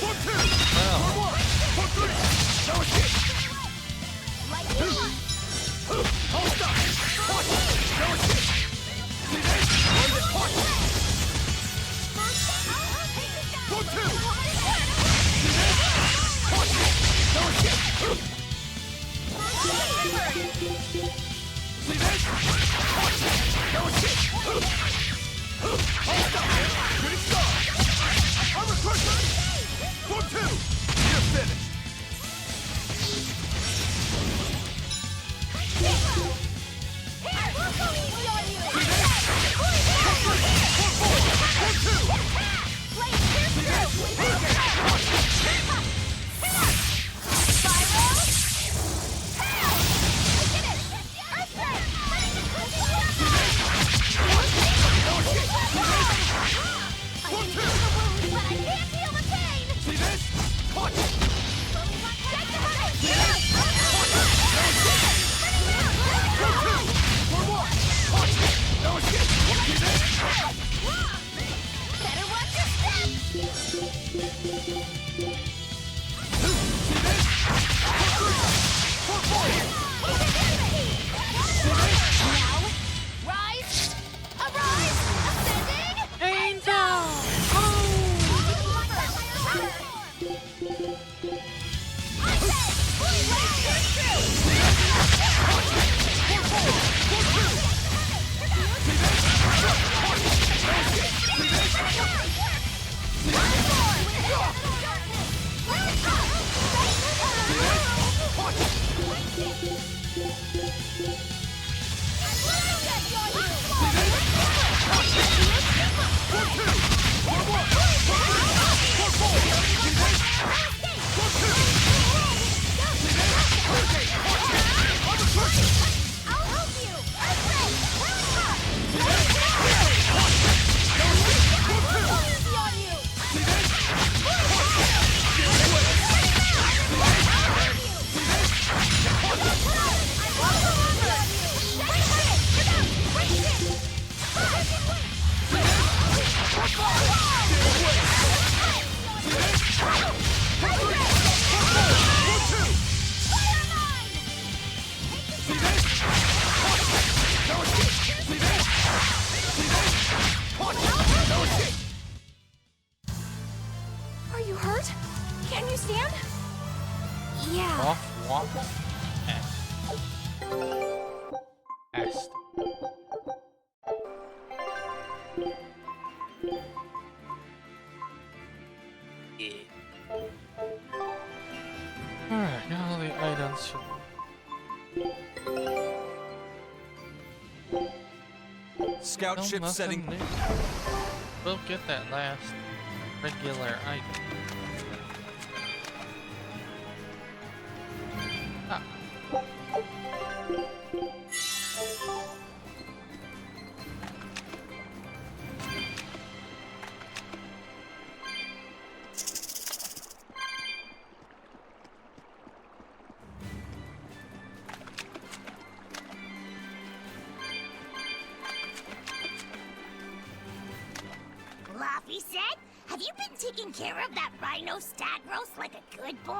One, two! One, one, three! That was it! Light me up! Hold stop! Watch! That was it! See this? One, this part! One, two! See this? Watch! That was it! See this? Watch! That was it! Hold stop! Good start! I'm a person! 1, 2! You're finished! Are you hurt? Can you stand? Yeah. Walk. Asked. Alright, got all the items. Scout No, ship nothing setting. new. We'll get that last regular item. Ah. Laffy said, have you been taking care of that rhino stag roast like a good boy?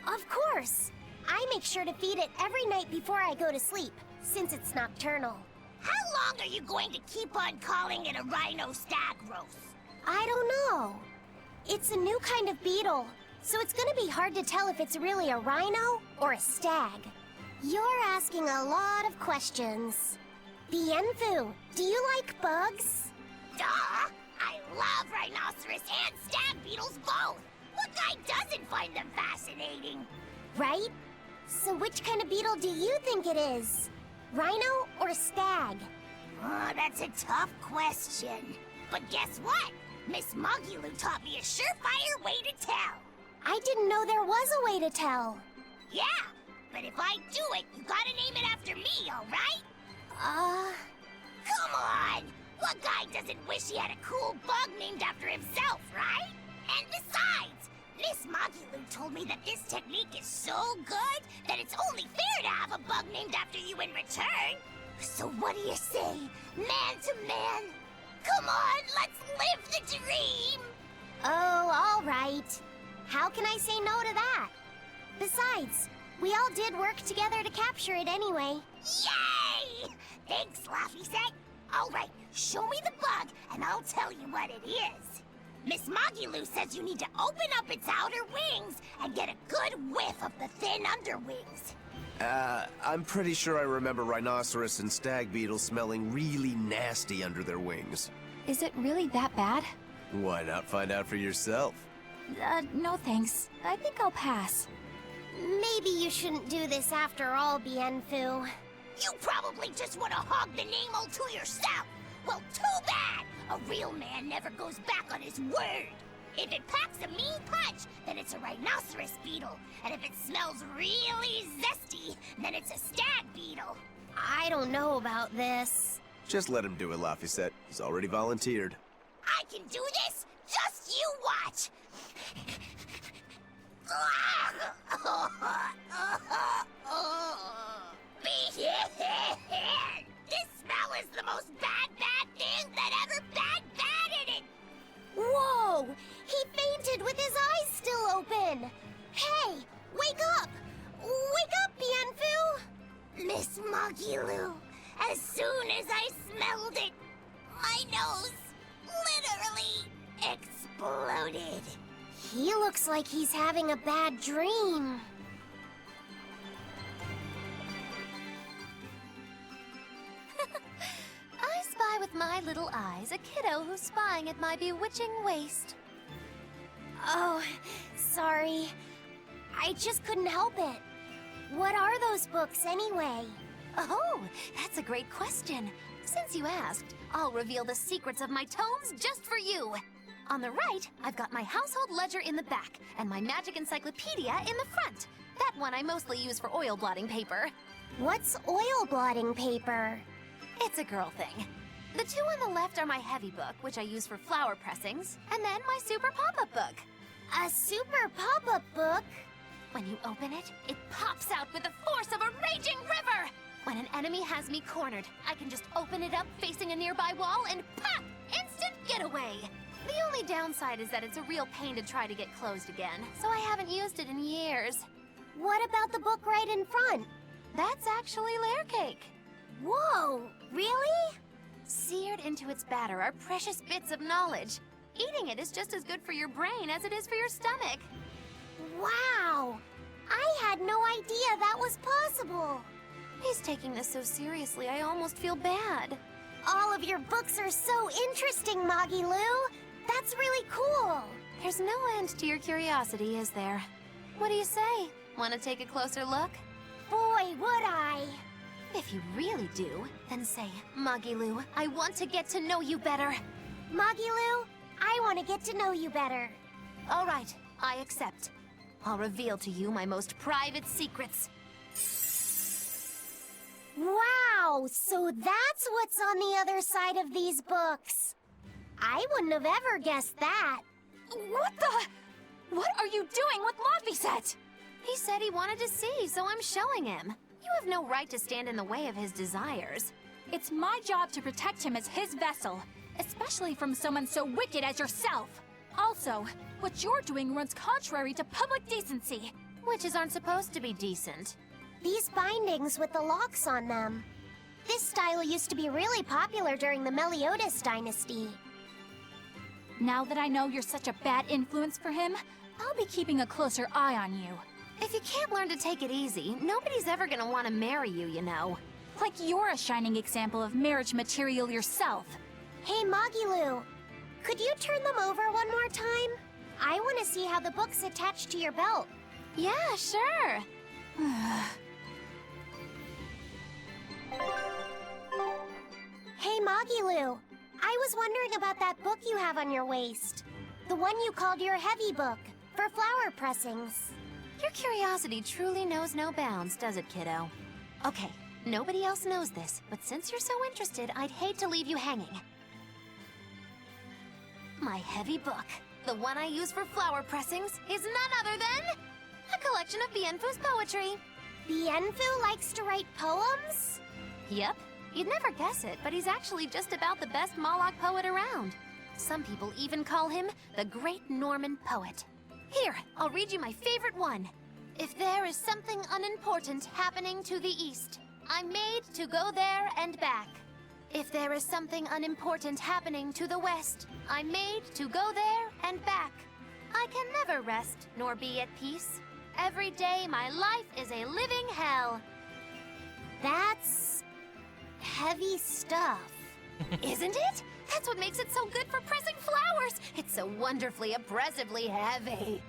Of course. I make sure to feed it every night before I go to sleep, since it's nocturnal. How long are you going to keep on calling it a rhino stag roast? I don't know. It's a new kind of beetle, so it's gonna be hard to tell if it's really a rhino or a stag. You're asking a lot of questions. Bienfu, do you like bugs? Duh! I love rhinoceros and stag beetles both! What guy doesn't find them fascinating? Right? So which kind of beetle do you think it is? Rhino or stag? Oh, that's a tough question. But guess what? Miss Mogulu taught me a surefire way to tell. I didn't know there was a way to tell. Yeah, but if I do it, you gotta name it after me, alright? Come on! What guy doesn't wish he had a cool bug named after himself, right? told me that this technique is so good that it's only fair to have a bug named after you in return. So what do you say, man to man? Come on, let's live the dream! Oh, all right. How can I say no to that? Besides, we all did work together to capture it anyway. Yay! Thanks, Laffy-Set. All right, show me the bug, and I'll tell you what it is. Miss Magilou says you need to open up its outer wings and get a good whiff of the thin underwings. I'm pretty sure I remember rhinoceros and stag beetles smelling really nasty under their wings. Is it really that bad? Why not find out for yourself? No thanks. I think I'll pass. Maybe you shouldn't do this after all, Bienfu. You probably just want to hog the name all to yourself. Well, too bad! A real man never goes back on his word. If it packs a mean punch, then it's a rhinoceros beetle. And if it smells really zesty, then it's a stag beetle. I don't know about this. Just let him do it, Laffy-Set. He's already volunteered. I can do this? Just you watch! This smell is the most bad thing that ever batted it! Whoa! He fainted with his eyes still open! Hey! Wake up! Wake up, Bienfu! Miss Magilou, as soon as I smelled it, my nose literally exploded. He looks like he's having a bad dream. I spy with my little eyes a kiddo who's spying at my bewitching waist. Oh, sorry. I just couldn't help it. What are those books anyway? Oh, that's a great question. Since you asked, I'll reveal the secrets of my tomes just for you. On the right, I've got my household ledger in the back, and my magic encyclopedia in the front. That one I mostly use for oil blotting paper. What's oil blotting paper? It's a girl thing. The two on the left are my heavy book, which I use for flower pressings, and then my super pop-up book. A super pop-up book? When you open it, it pops out with the force of a raging river! When an enemy has me cornered, I can just open it up facing a nearby wall and pop! Instant getaway! The only downside is that it's a real pain to try to get closed again, so I haven't used it in years. What about the book right in front? That's actually layer cake. Whoa, really? Seared into its batter are precious bits of knowledge. Eating it is just as good for your brain as it is for your stomach. Wow! I had no idea that was possible. He's taking this so seriously, I almost feel bad. All of your books are so interesting, Magilou. That's really cool. There's no end to your curiosity, is there? What do you say? Want to take a closer look? Boy, would I. If you really do, then say, Magilou, I want to get to know you better. Magilou, I want to get to know you better. All right, I accept. I'll reveal to you my most private secrets. Wow, so that's what's on the other side of these books. I wouldn't have ever guessed that. What the? What are you doing with Laffy-Set? He said he wanted to see, so I'm showing him. You have no right to stand in the way of his desires. It's my job to protect him as his vessel, especially from someone so wicked as yourself. Also, what you're doing runs contrary to public decency. Witches aren't supposed to be decent. These bindings with the locks on them. This style used to be really popular during the Meliodas dynasty. Now that I know you're such a bad influence for him, I'll be keeping a closer eye on you. If you can't learn to take it easy, nobody's ever gonna want to marry you, you know. Like you're a shining example of marriage material yourself. Hey, Magilou, could you turn them over one more time? I want to see how the book's attached to your belt. Yeah, sure. Hey, Magilou, I was wondering about that book you have on your waist. The one you called your heavy book, for flower pressings. Your curiosity truly knows no bounds, does it, kiddo? Okay, nobody else knows this, but since you're so interested, I'd hate to leave you hanging. My heavy book. The one I use for flower pressings is none other than a collection of Bienfu's poetry. Bienfu likes to write poems? Yep. You'd never guess it, but he's actually just about the best Moloch poet around. Some people even call him the Great Norman Poet. Here, I'll read you my favorite one. If there is something unimportant happening to the east, I'm made to go there and back. If there is something unimportant happening to the west, I'm made to go there and back. I can never rest nor be at peace. Every day my life is a living hell. That's heavy stuff. Isn't it? That's what makes it so good for pressing flowers. It's so wonderfully oppressively heavy.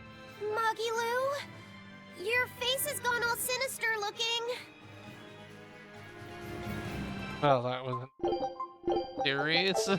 Moggy Lou, your face has gone all sinister looking. Well, that wasn't serious.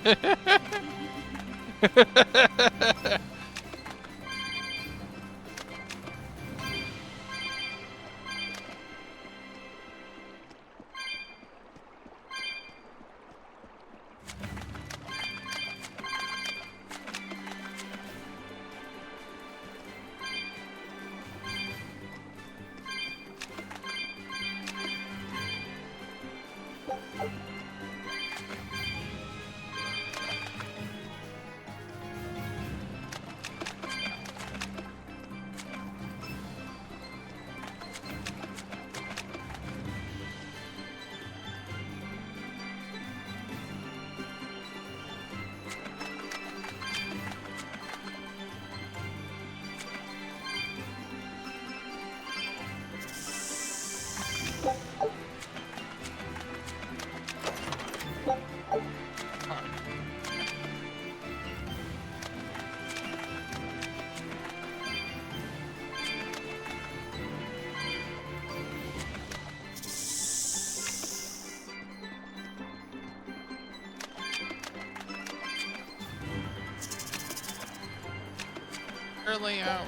Early hour.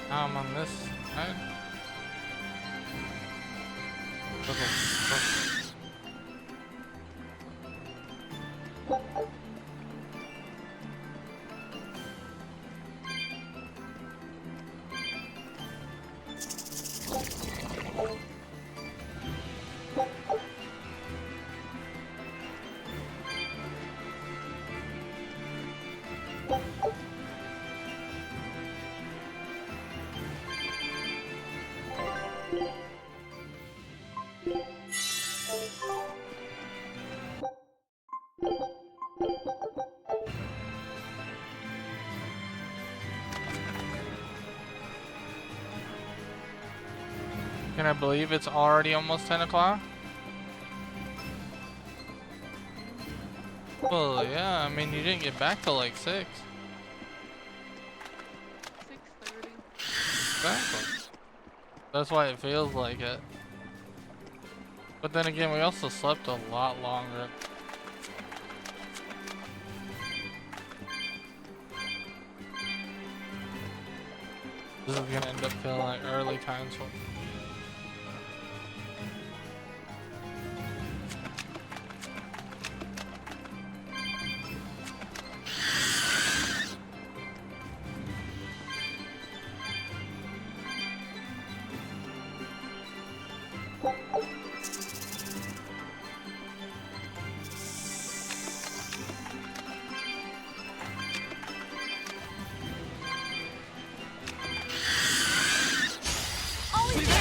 I'm on this side. Can I believe it's already almost 10 o'clock? Well, yeah, I mean, you didn't get back till like 6. 6:30. Exactly. That's why it feels like it. But then again, we also slept a lot longer. This is gonna end up feeling like early times for me. Always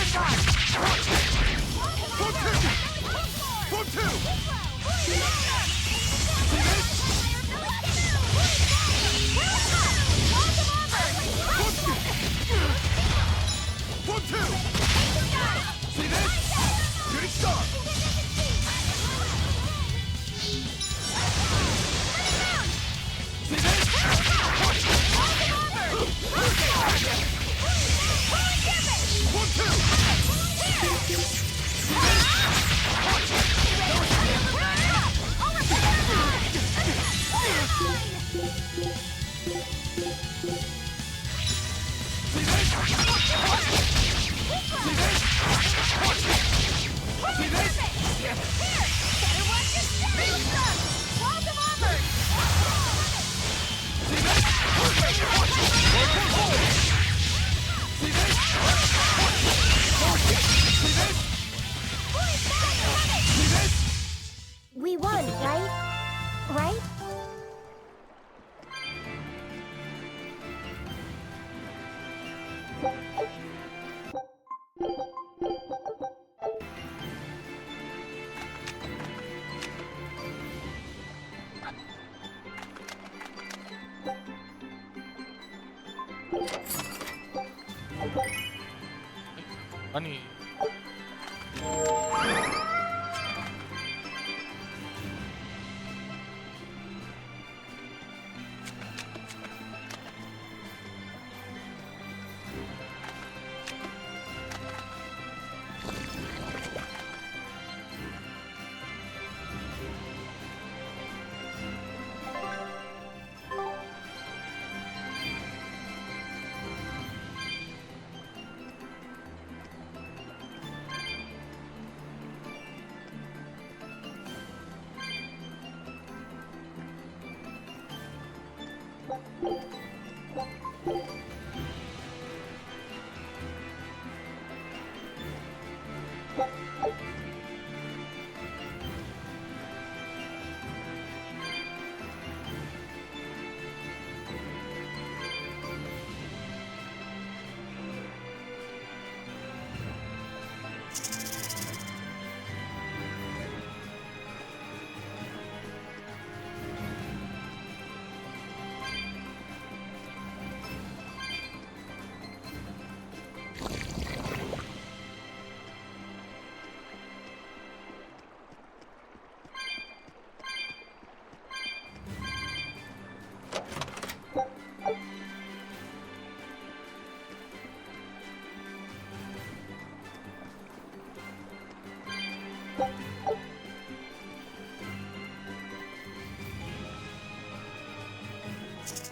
right? Money.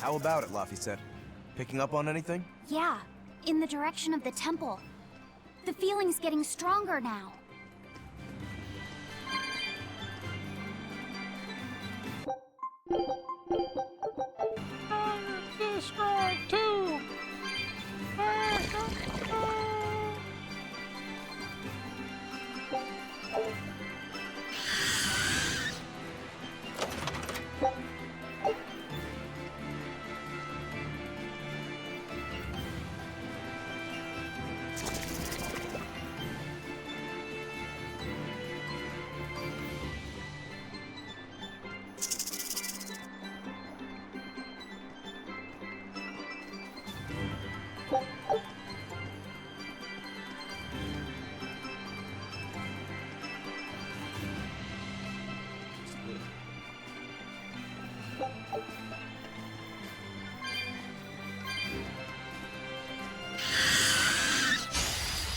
How about it, Laffy said? Picking up on anything? Yeah, in the direction of the temple. The feeling's getting stronger now. Strong too.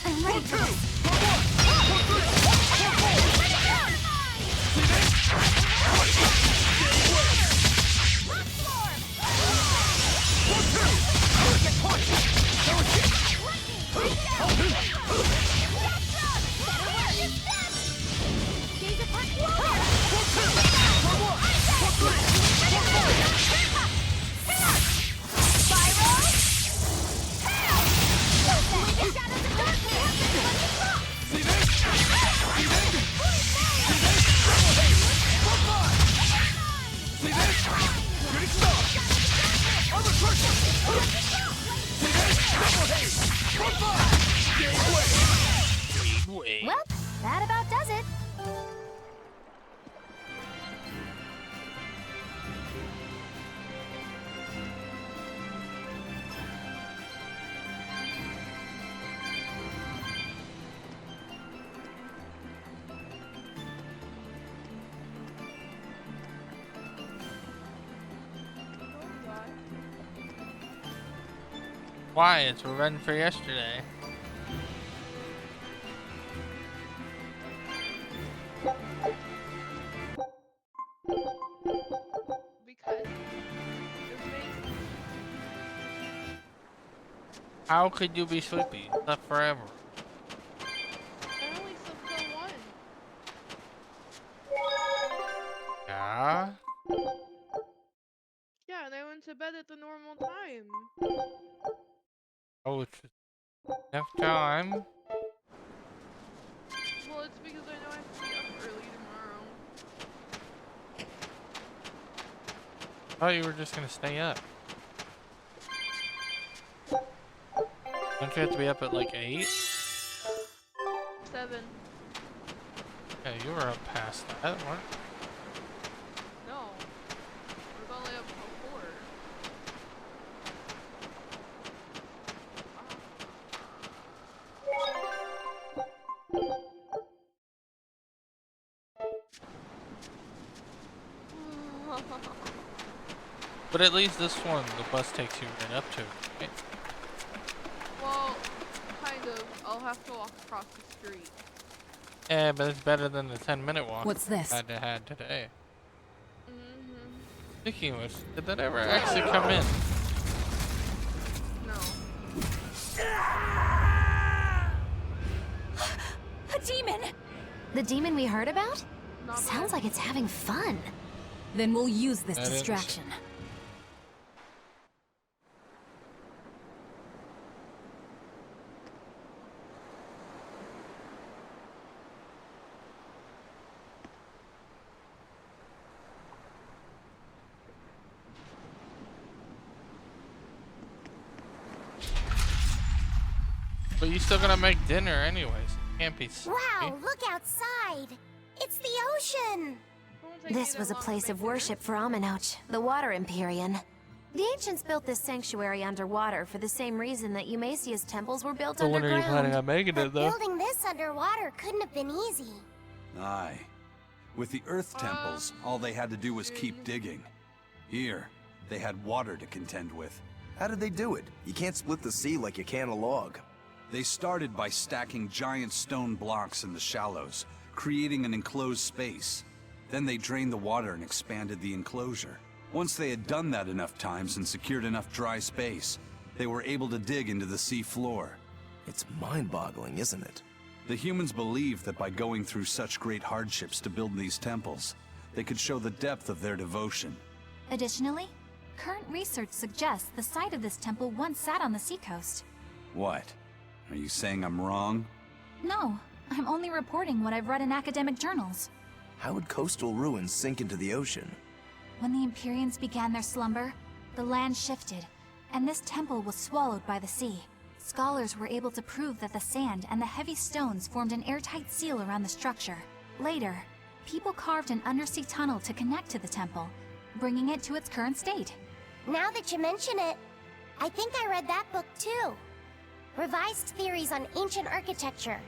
I'm ready for this. Well, that about does it. Why? It's revenge for yesterday. Because How could you be sleepy? Slept forever. I only slept till 1. Yeah? Yeah, and I went to bed at the normal time. Oh, it's enough time. Well, it's because I know I have to be up early tomorrow. I thought you were just gonna stay up. Don't you have to be up at like 8? 7. Yeah, you were up past that, weren't you? No. We're only up till 4. But at least this one, the bus takes you right up to it, right? Well, kind of. I'll have to walk across the street. Yeah, but it's better than the 10-minute walk What's this? I had today. Mm-hmm. Speaking of which, did that ever actually come in? No. A demon! The demon we heard about? Not Sounds bad. like it's having fun. Then we'll use this I didn't see- distraction. But you still gonna make dinner anyways. It can't be Wow, look outside! It's the ocean! Won't take me This that was a long to place make of dinner. worship for Aminoch, the Water Empyrean. The ancients built this sanctuary underwater for the same reason that Eumasia's temples were built So when are you planning underground. on making But it though? building this underwater couldn't have been easy. Aye. With the Earth temples, all they had to do was keep digging. Here, they had water to contend with. How did they do it? You can't split the sea like you can a log. They started by stacking giant stone blocks in the shallows, creating an enclosed space. Then they drained the water and expanded the enclosure. Once they had done that enough times and secured enough dry space, they were able to dig into the sea floor. It's mind-boggling, isn't it? The humans believed that by going through such great hardships to build these temples, they could show the depth of their devotion. Additionally, current research suggests the site of this temple once sat on the seacoast. What? Are you saying I'm wrong? No, I'm only reporting what I've read in academic journals. How would coastal ruins sink into the ocean? When the Empyreans began their slumber, the land shifted, and this temple was swallowed by the sea. Scholars were able to prove that the sand and the heavy stones formed an airtight seal around the structure. Later, people carved an undersea tunnel to connect to the temple, bringing it to its current state. Now that you mention it, I think I read that book too. Revised Theories on Ancient Architecture,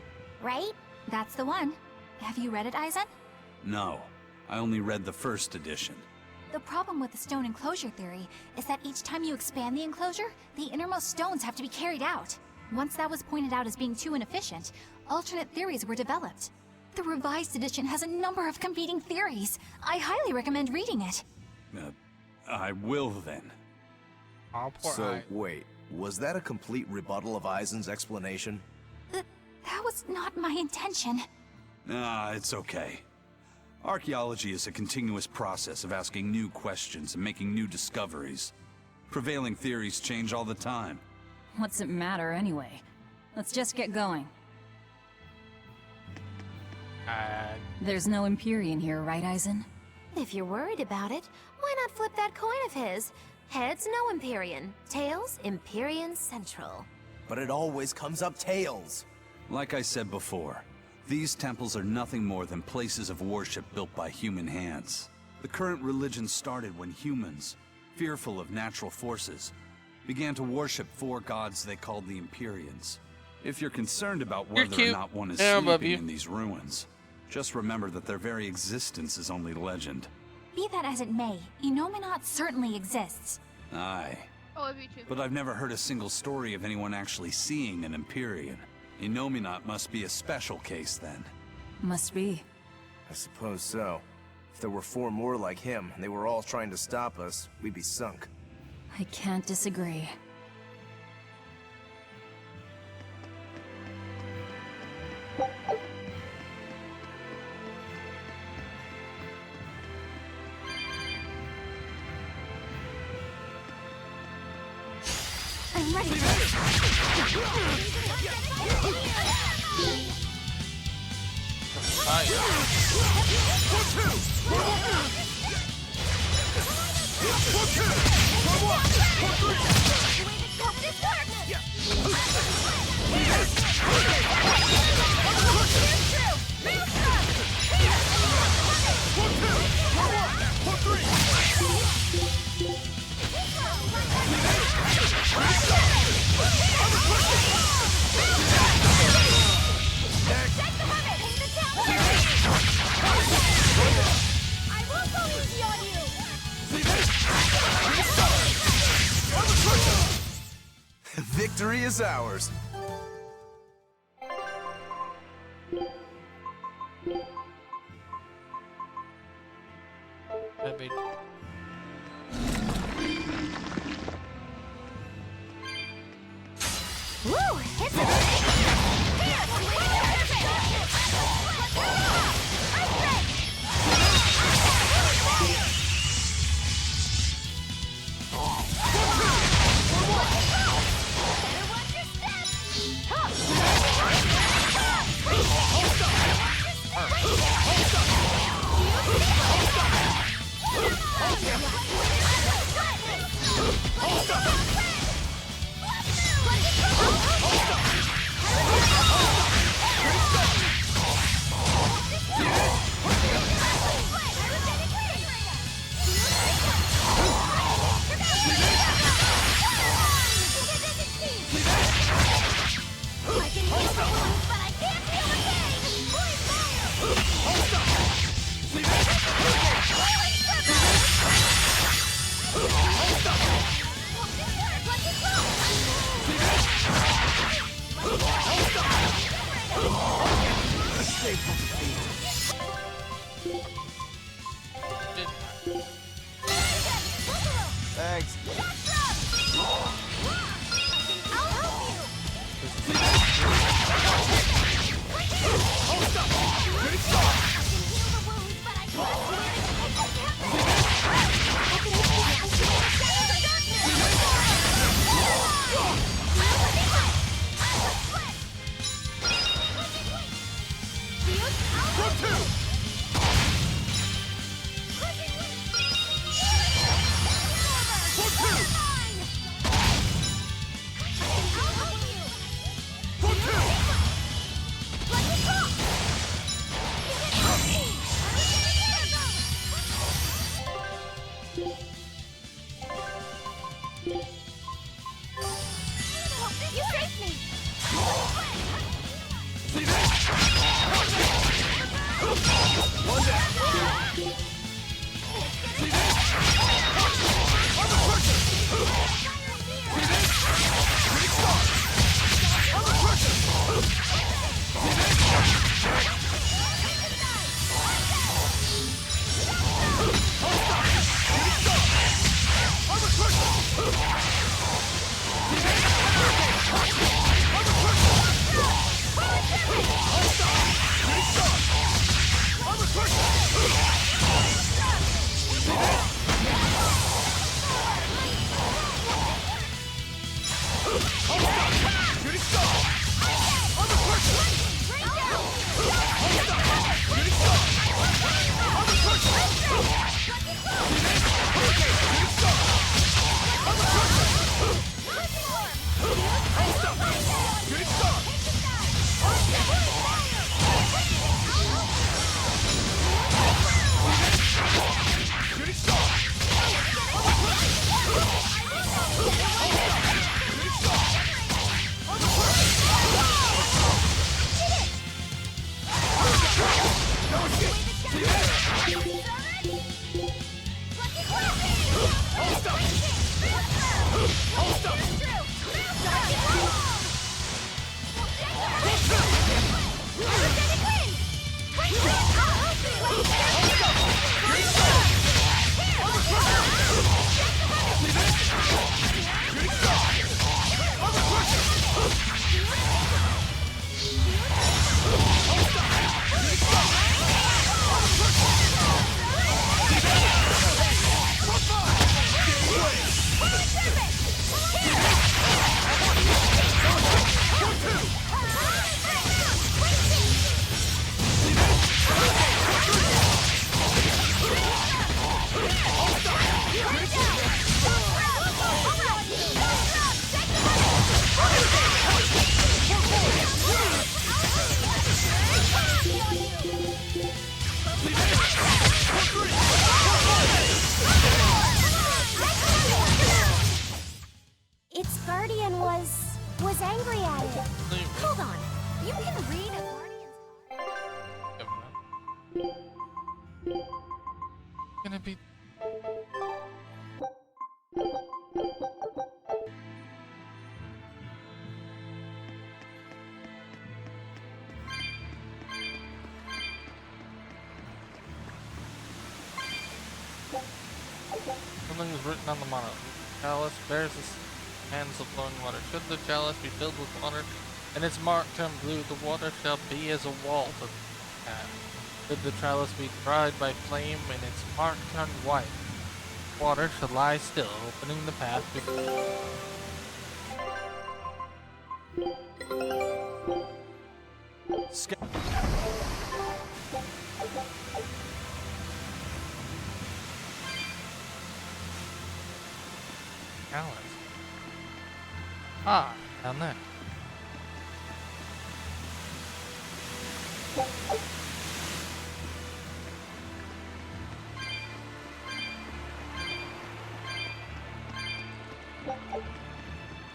right? That's the one. Have you read it, Aizen? No. I only read the first edition. The problem with the stone enclosure theory is that each time you expand the enclosure, the innermost stones have to be carried out. Once that was pointed out as being too inefficient, alternate theories were developed. The revised edition has a number of competing theories. I highly recommend reading it. I will then. Oh, poor So, Eye. wait, was that a complete rebuttal of Aizen's explanation? That was not my intention. It's okay. Archaeology is a continuous process of asking new questions and making new discoveries. Prevailing theories change all the time. What's it matter anyway? Let's just get going. There's no Empyrean here, right, Aizen? If you're worried about it, why not flip that coin of his? Heads, no Empyrean. Tails, Empyrean Central. But it always comes up tails. Like I said before, these temples are nothing more than places of worship built by human hands. The current religion started when humans, fearful of natural forces, began to worship 4 gods they called the Empyreans. If you're concerned about You're whether cute. or not one is Yeah, I love sleeping you. in these ruins, just remember that their very existence is only legend. Be that as it may, Enominat certainly exists. Aye. I love you too. But I've never heard a single story of anyone actually seeing an Empyrean. Enominat must be a special case then. Must be. I suppose so. If there were 4 more like him, and they were all trying to stop us, we'd be sunk. I can't disagree. I'm ready. Fire. Victory is ours. That'd be- Woo! It's a Thanks. You saved me! Something is written on the motto. The chalice bears the hands of flowing water. Should the chalice be filled with water and its mark turn blue, the water shall be as a wall to the path. Should the chalice be dried by flame and its mark turn white, water shall lie still, opening the path before. Chalice. Ah, down there.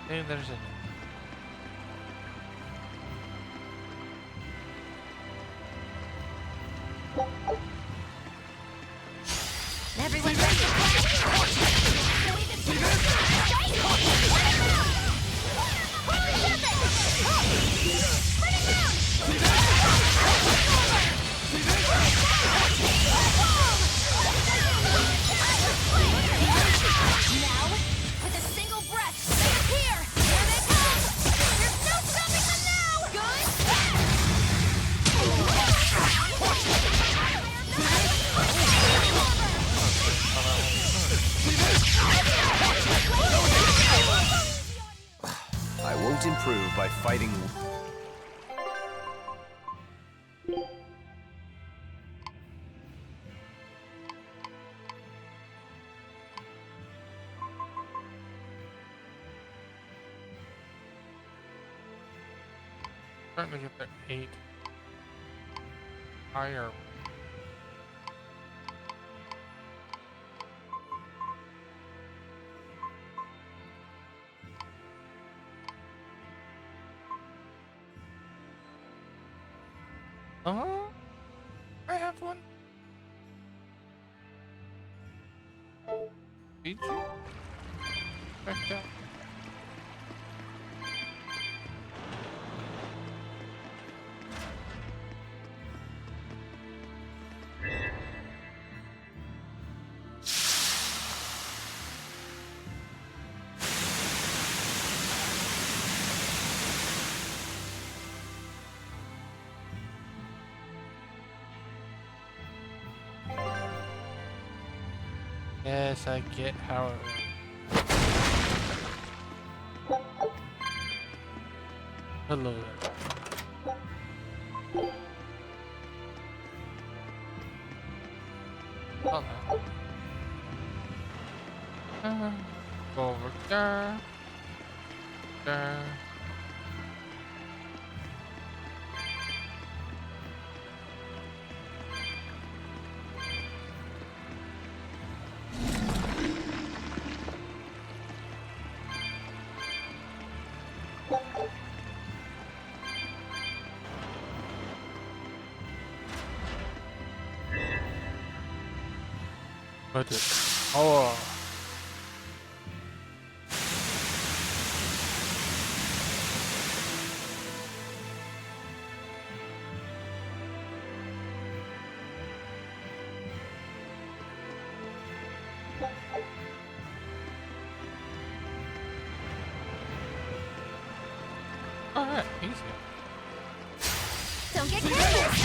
Hey, there's it. Everyone ready to now, with a single breath, here! Here they come! There's no stopping them now! Good? I won't improve by fighting. Starting to get the 8 higher. I have one. Did you? Back down. Yes, I get how it works. Hello there. Oh, no. Go over there. There. But it's oh. Alright, easy. Don't get careless!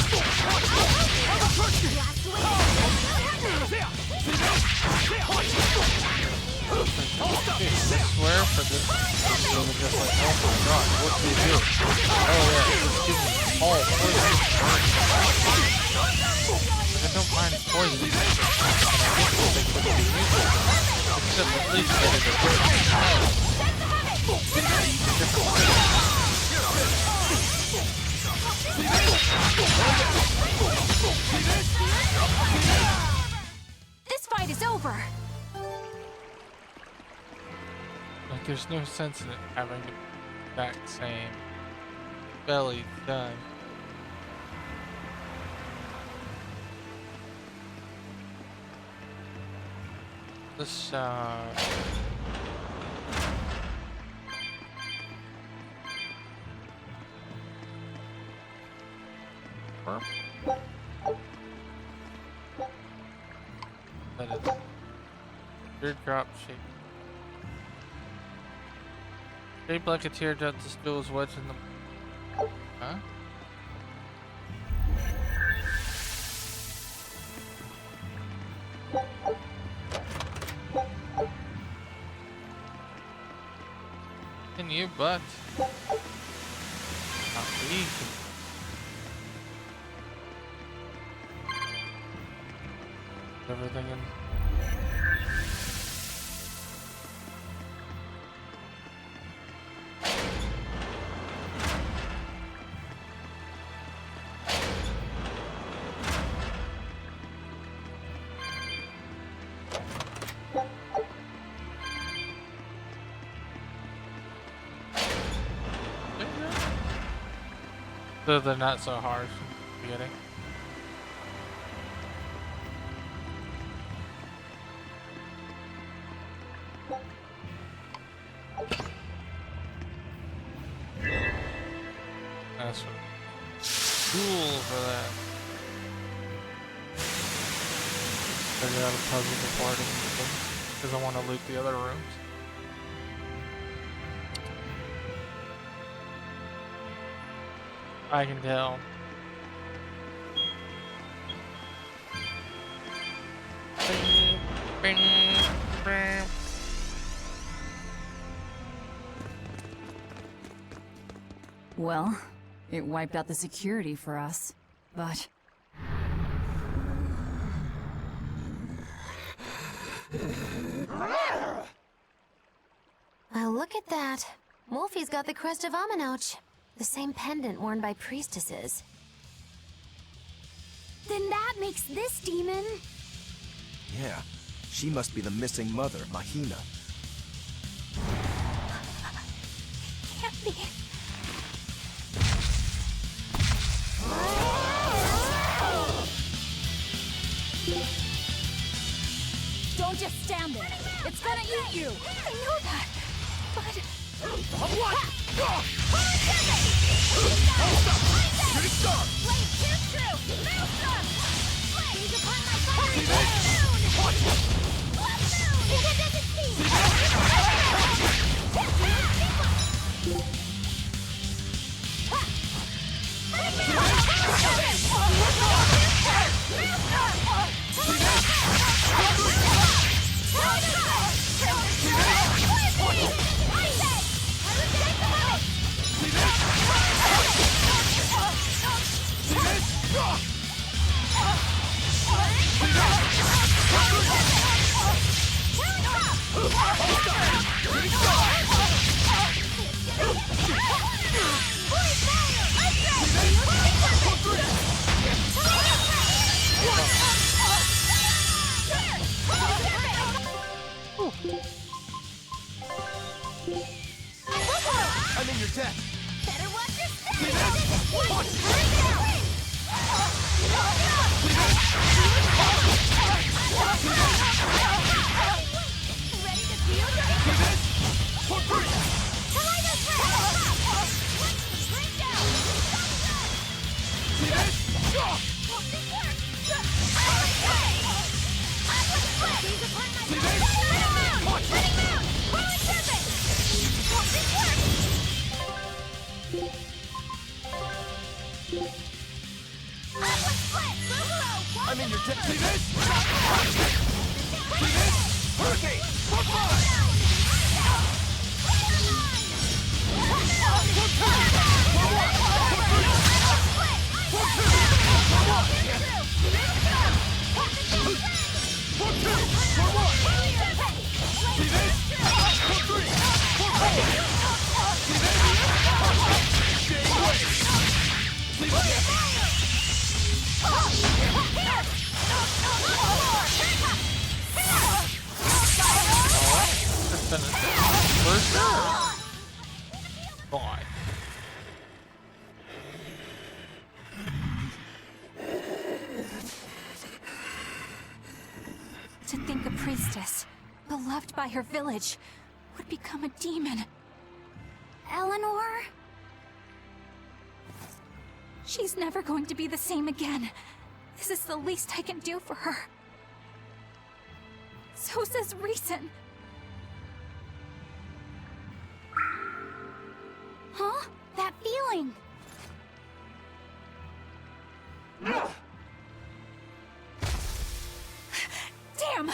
Blast away! I swear for this, they were just like, oh my god, what do you do? Oh yeah, just give me all poison. Like, I don't mind poison. And I guess they could be useful. Except at least get it a different style. This fight is over. Like, there's no sense in it having the exact same belly done. The shot. That is teardrop shape. Shaped like a teardrop, the stool is wedged in the. Huh? Can you, but not we. Everything in. So they're not so harsh in the beginning. That's what. Cool for that. Figure out a puzzle before I do because I want to loot the other rooms. I can tell. Well, it wiped out the security for us, but... Well, look at that. Wolfie's got the crest of Aminoch. The same pendant worn by priestesses. Then that makes this demon. Yeah, she must be the missing mother, Mahina. Can't be. Don't just stand there. It's gonna eat you. I know that, but... I'm in your debt. Better watch your step. Hurry down. Ready to feel this? For free. Bring down. See this? Won't this work? See this? Watch it. Won't this work? I'm in your debt. See this? See this? Hurricane! For fire! For sure. Boy. To think a priestess, beloved by her village, would become a demon. Eleanor? She's never going to be the same again. This is the least I can do for her. So says reason. Huh? That feeling! Damn!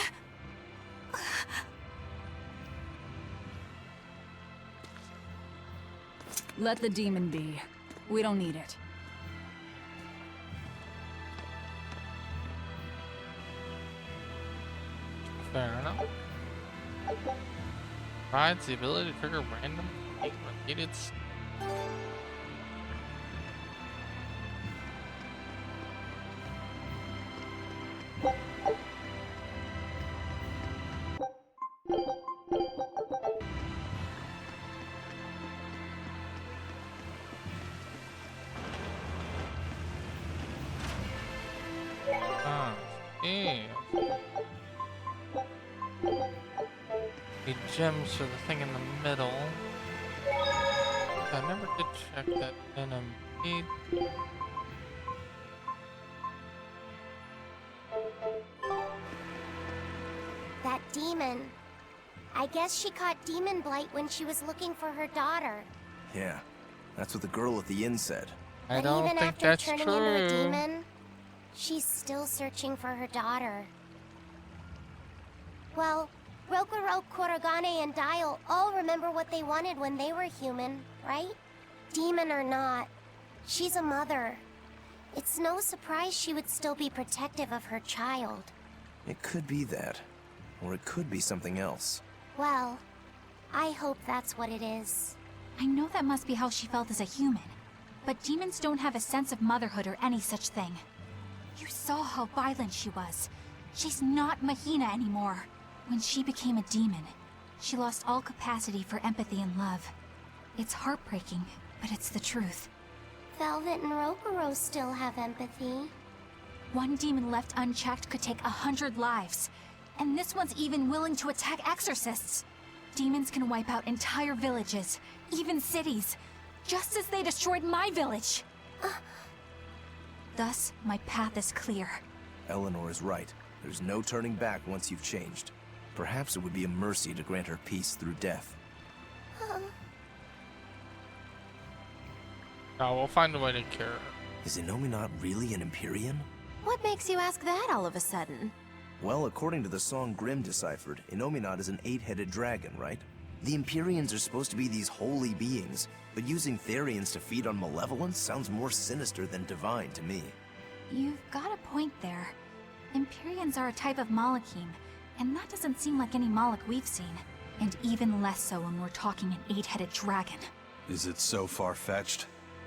Let the demon be. We don't need it. Fair enough. Provides the ability to trigger random related. Yeah. The gems for the thing in the middle. I never did check that enemy. That demon. I guess she caught demon blight when she was looking for her daughter. Yeah, that's what the girl at the inn said. I But don't even think after that's turning true. into a demon, she's still searching for her daughter. Well, Rokurok, Korogane, and Dial all remember what they wanted when they were human, right? Demon or not, she's a mother. It's no surprise she would still be protective of her child. It could be that. Or it could be something else. Well, I hope that's what it is. I know that must be how she felt as a human. But demons don't have a sense of motherhood or any such thing. You saw how violent she was. She's not Mahina anymore. When she became a demon, she lost all capacity for empathy and love. It's heartbreaking, but it's the truth. Velvet and Rokuro still have empathy. One demon left unchecked could take 100 lives. And this one's even willing to attack exorcists. Demons can wipe out entire villages, even cities, just as they destroyed my village. Thus, my path is clear. Eleanor is right. There's no turning back once you've changed. Perhaps it would be a mercy to grant her peace through death. No, we'll find a way to cure her. Is Innominat really an Empyrean? What makes you ask that all of a sudden? Well, according to the song Grimm deciphered, Innominat is an 8-headed dragon, right? The Empyreans are supposed to be these holy beings, but using Therians to feed on malevolence sounds more sinister than divine to me. You've got a point there. Empyreans are a type of Malachim, and that doesn't seem like any Malak we've seen. And even less so when we're talking an 8-headed dragon. Is it so far-fetched?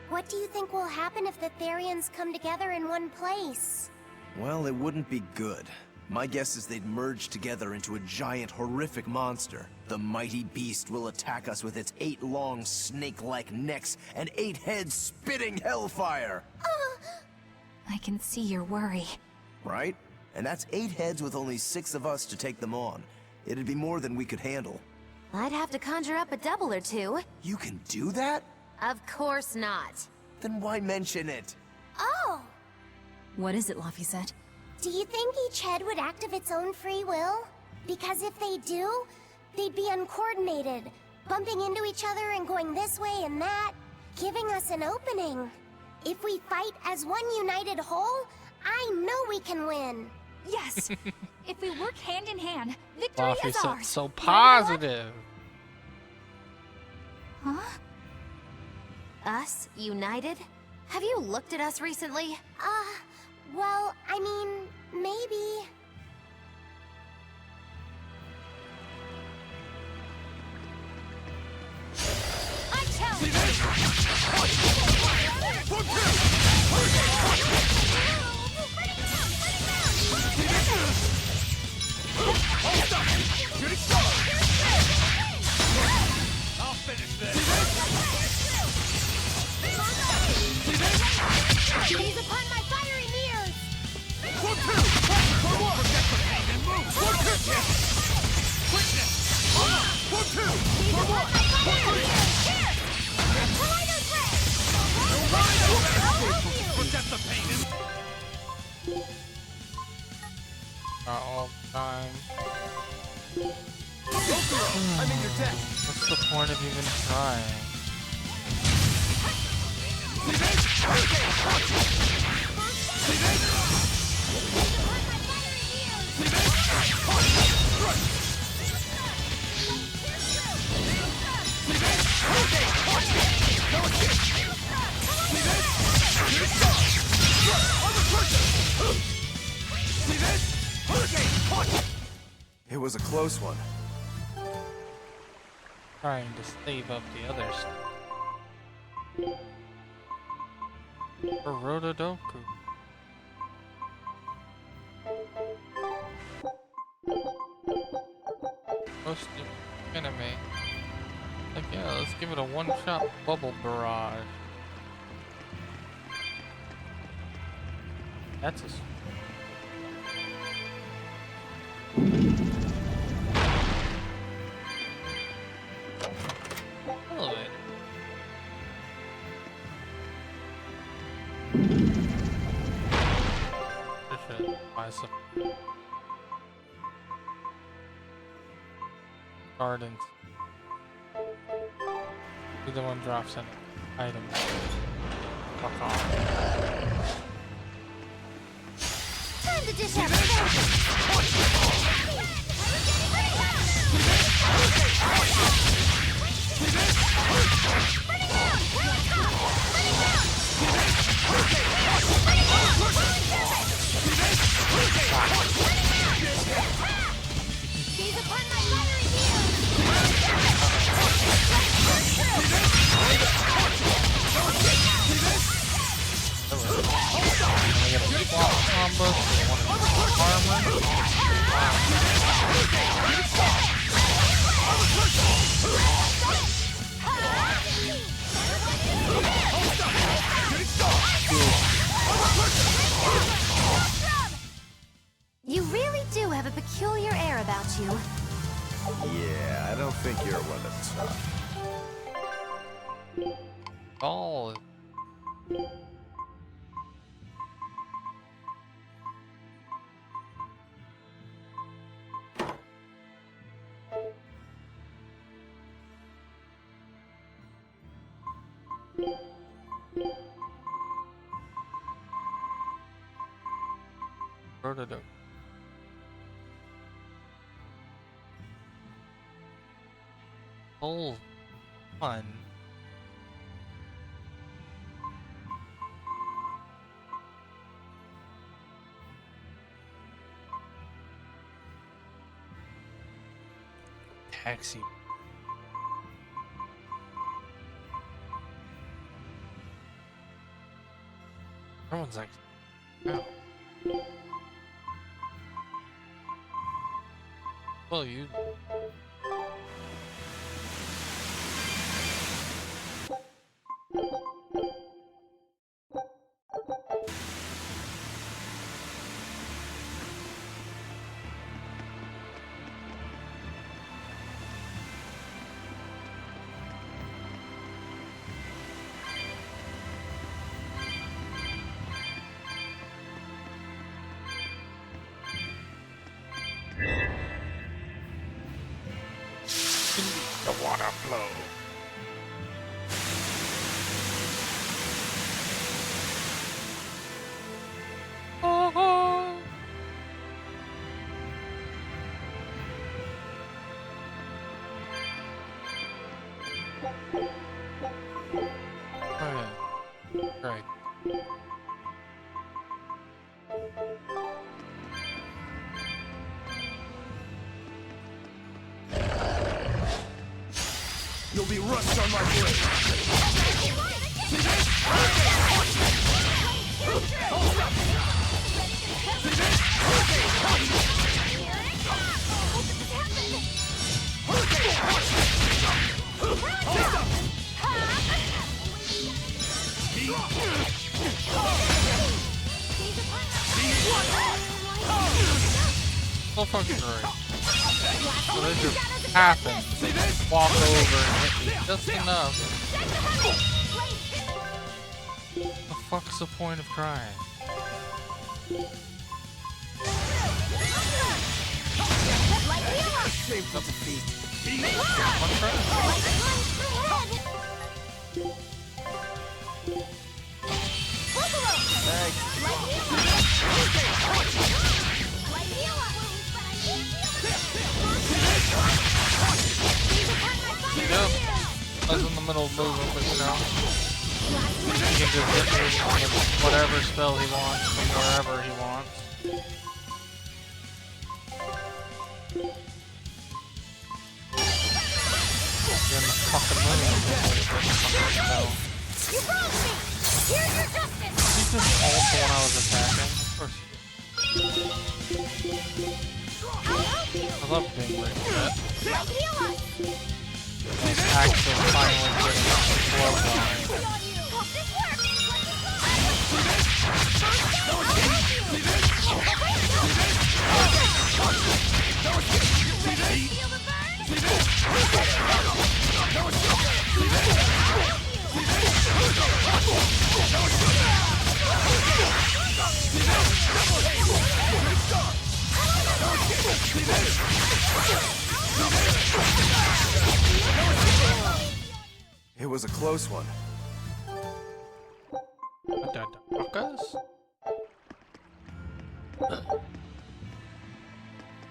What do you think will happen if the Therians come together in one place? Well, it wouldn't be good. My guess is they'd merge together into a giant, horrific monster. The mighty beast will attack us with its 8 long, snake-like necks and 8 heads spitting hellfire! I can see your worry. Right? And that's 8 heads with only 6 of us to take them on. It'd be more than we could handle. I'd have to conjure up a double or two. You can do that? Of course not. Then why mention it? Oh! What is it, Laphicet? Do you think each head would act of its own free will? Because if they do, they'd be uncoordinated, bumping into each other and going this way and that, giving us an opening. If we fight as one united whole, I know we can win. Yes! If we work hand in hand, victory is Laphicet's ours. so positive. Huh? Us? United? Have you looked at us recently? Well, I mean, maybe. I challenge! I'll finish this! Gaze upon my fiery mirrors! One, two! For one! Forget the pain and move! One, two! Quick What's the point of even trying? It was a close one. Trying to save up the other stuff. For Rotodoku. Most anime. Like, yeah, let's give it a one-shot bubble barrage. That's a... Elevator. Should buy some gardens. Either one drops an item. Fuck off. Time to dish out the Gaze upon my fiery I get a swap combo, so one of armor. You really do have a peculiar air about you. Yeah, I don't think you're one of tough. Oh. Rotodoku. Oh, fun. Taxi. Everyone's like, no. Well, you. The water flow. Oh. Okay. Right. You'll be rushed on my blade. So fucking great. So they just happen to walk over and hit me just enough. The fuck's the point of trying? Shameful defeat. One try? Yep. I was in the middle of moving, but you know. He can just hit me with whatever spell he wants from wherever he wants. You're in the fucking moon. Spell. You broke me! Here's your justice! He's just also when I was attacking. Of course he is. I love being like that. And actually finally getting the flow going. It was a close one.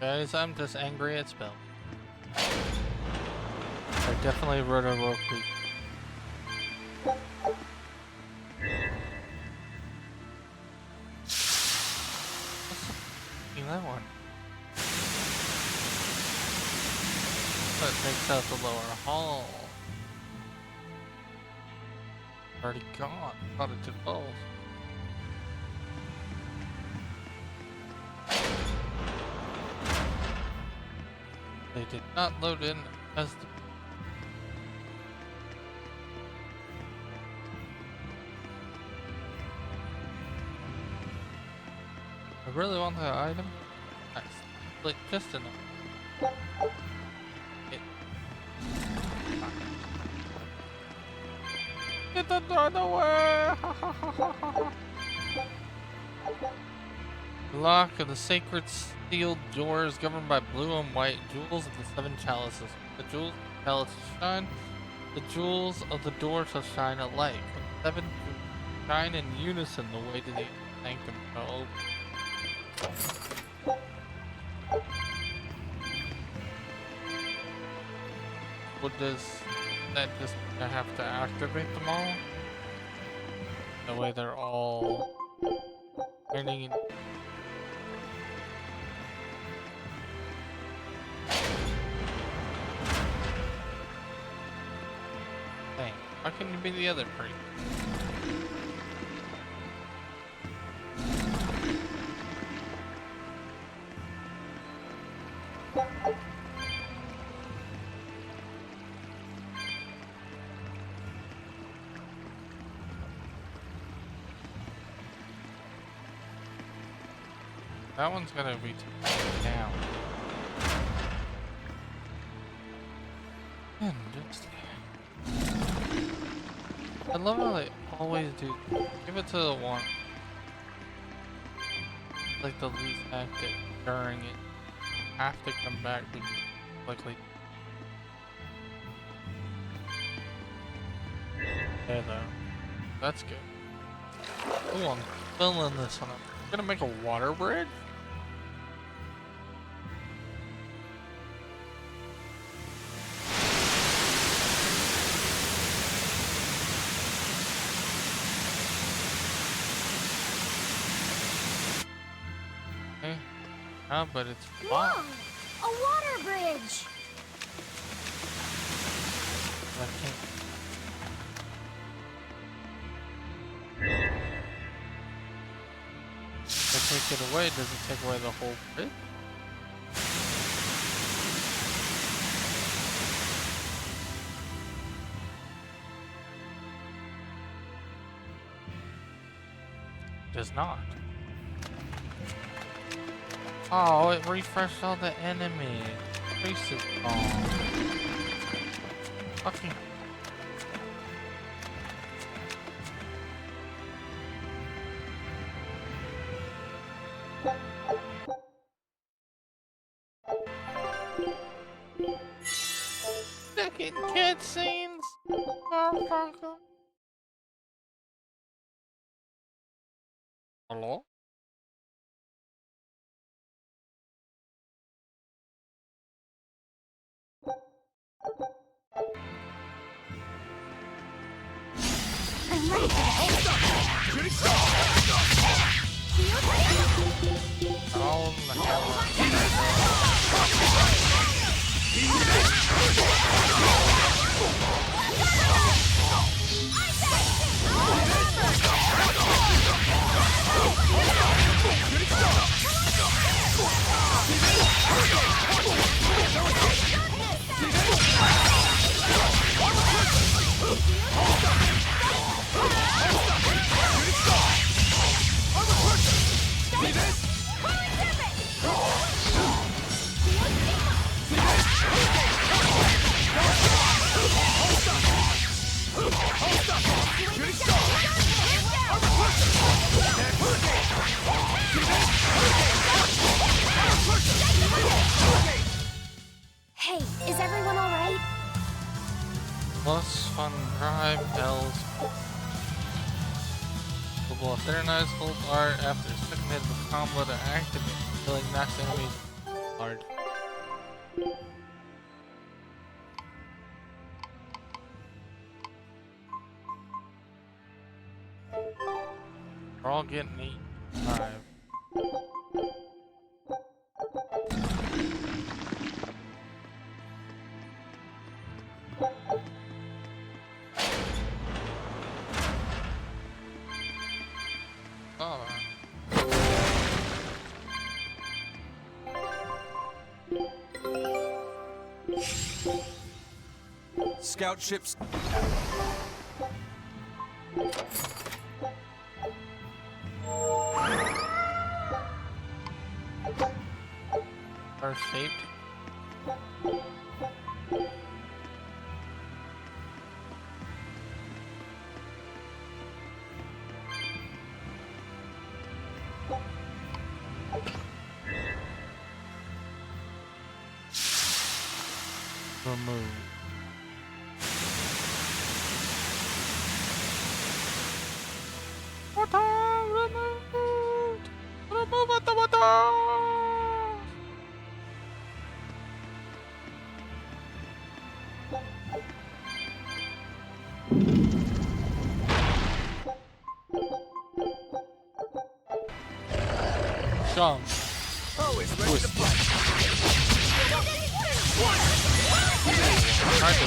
Guys, I'm just angry at spell. I definitely wrote a real quick. That one. That takes out the lower hall. Already gone. Thought it did both. They did not load in as the I really want that item. Nice. Like just enough. Get the door away! The lock of the sacred sealed door is governed by blue and white jewels of the 7 chalices. The jewels of the chalices shine. The jewels of the door shall shine alike. The 7 shine in unison the way to the sanctum shall open. What does that just I have to activate them all? The way they're all turning. Hey, why couldn't you be the other priest? That one's gonna be down. And just I love how they always do. Give it to the one. Like the least active during it. Have to come back quickly. There though. That's good. Oh, I'm filling this one up. I'm gonna make a water bridge? Okay. Ah, but it's fun. A water bridge! I can't. If I take it away, does it take away the whole bridge? It does not. Oh, it refreshed all the enemies. Priest is gone. Fucking. Second cutscenes, motherfucker. Hello? I'm ready for this. Oh, the hammer. Hey, is everyone alright? Plus fun drive tells. Will synchronize hold R after second hit of the combo to activate, killing knocks enemies hard. We're all getting 8-5. Oh. Scout ships. Are shaped. Remove. Button removed. Remove at the button. Jump. Always ready to fight. Try to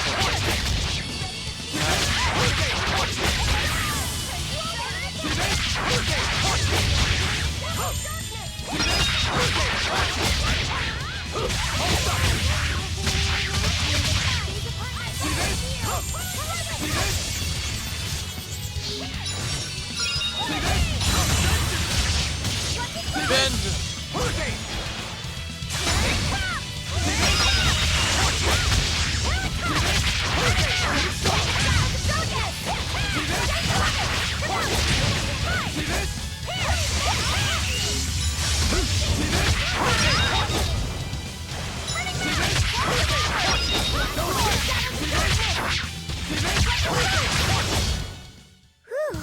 Whew,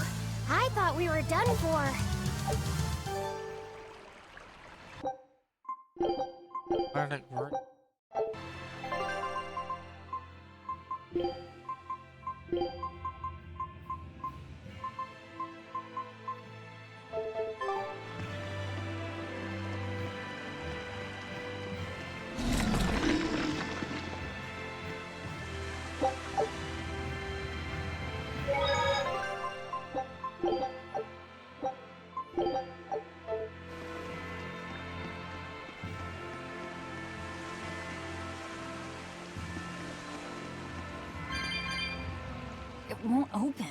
I thought we were done for. How did it work? It won't open.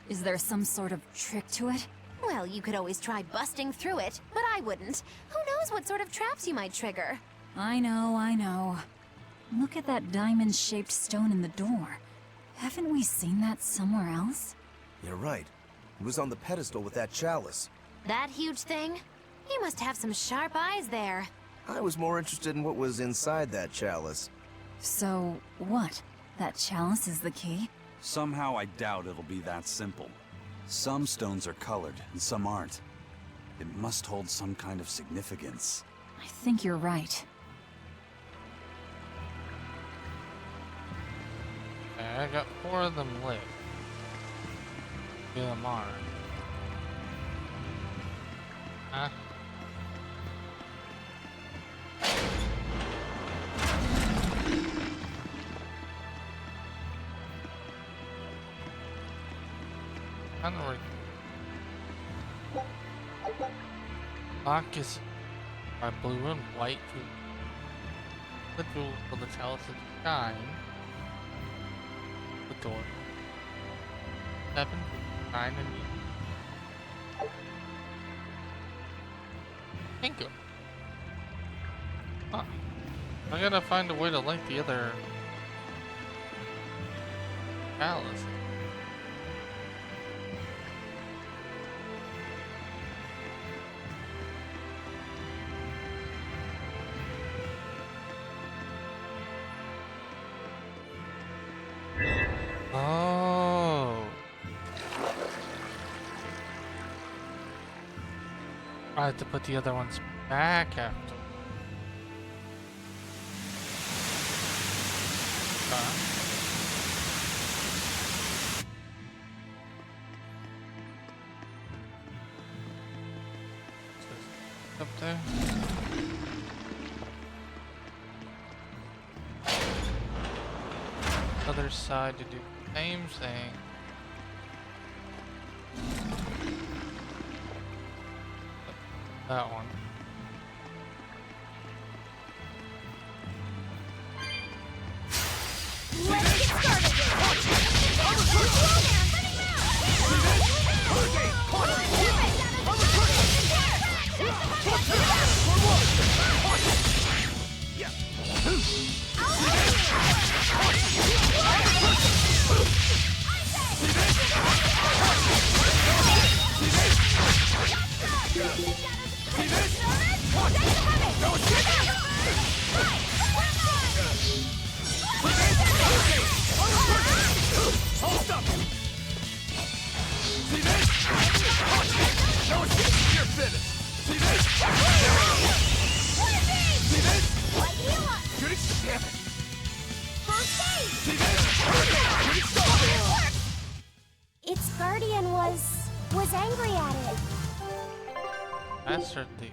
Is there some sort of trick to it? Well, you could always try busting through it, but I wouldn't. Who knows what sort of traps you might trigger? I know, I know. Look at that diamond-shaped stone in the door. Haven't we seen that somewhere else? You're right. It was on the pedestal with that chalice. That huge thing? You must have some sharp eyes there. I was more interested in what was inside that chalice. So, what? That chalice is the key? Somehow I doubt it'll be that simple. Some stones are colored, and some aren't. It must hold some kind of significance. I think you're right. Okay, I got 4 of them lit. 2 of them are. Huh? Onward. Lock is by blue and white to the jewel for the chalice of shine. The door. 7, 9, and Bingo. Huh. I gotta find a way to light the other chalice. Oh. I have to put the other ones back after. Up there. Other side to do the same thing. That one. Let's get Its guardian was angry at it. Master Thief.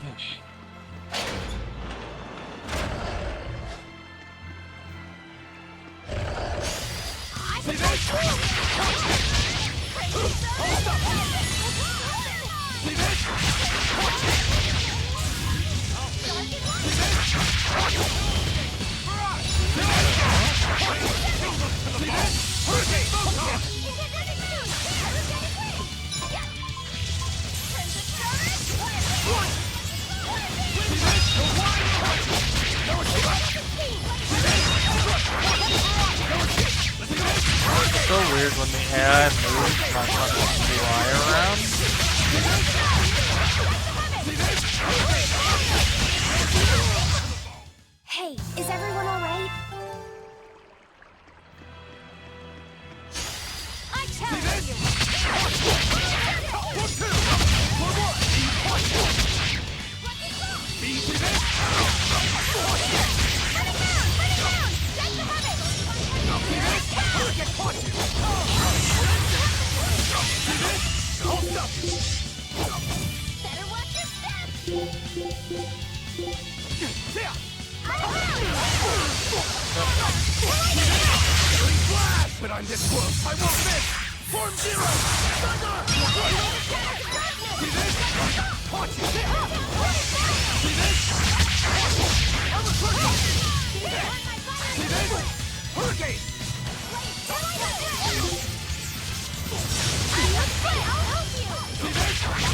Yes. So weird when the AI moves my fucking UI around. Hey, is everyone alright? I challenge you! Better watch your step! But I'm this close, I won't miss! Form zero! Thunder! See this? Watch it! See this? See this? Hurricane! See this? See this? Hurricane!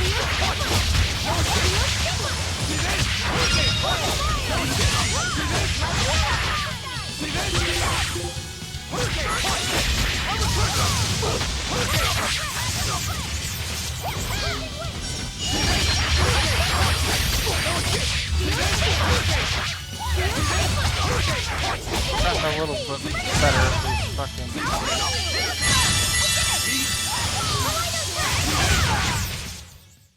See this? Gotten a little bit better at these fucking.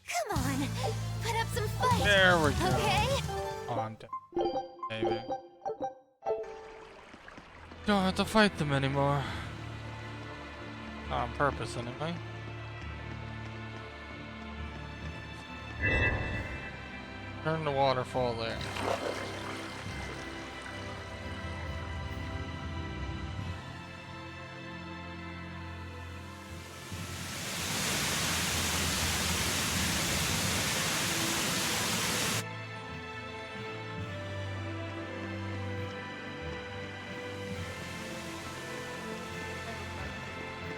Come on, put up some fight. There we go. Okay? On to baby. Don't have to fight them anymore. Not on purpose, anyway. Turn the waterfall there.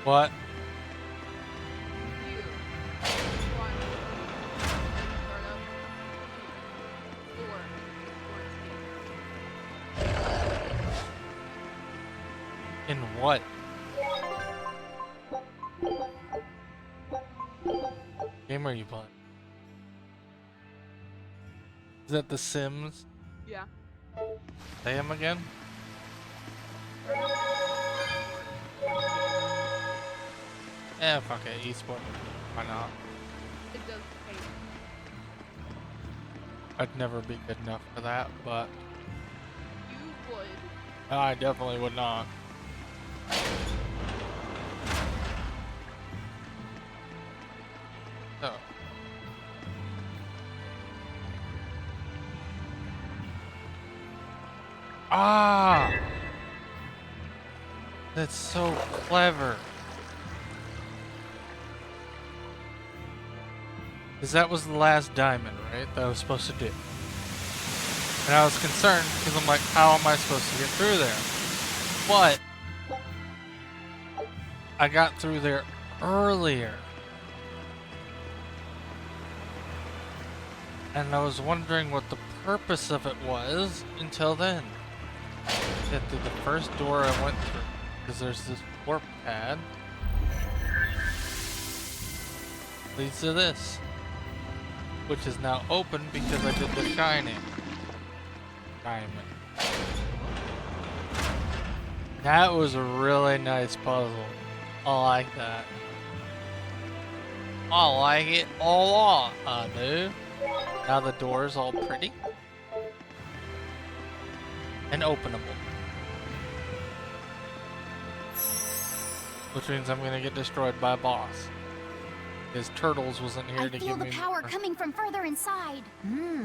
What? In what? Game are you playing? Is that The Sims? Yeah. Say him again? Eh, fuck it, esport. Why not? It does pay. I'd never be good enough for that, but You would. I definitely would not. So. Ah! That's so clever. Because that was the last diamond, right? That I was supposed to do. And I was concerned because I'm like, how am I supposed to get through there? But I got through there earlier. And I was wondering what the purpose of it was until then. Get through the first door I went through. Because there's this warp pad. Leads to this. Which is now open because I did the shining diamond. That was a really nice puzzle. I like that. I like it a lot, I do. Now the door's all pretty. And openable. Which means I'm gonna get destroyed by a boss. His turtles wasn't here to give me. I feel the power coming from further inside.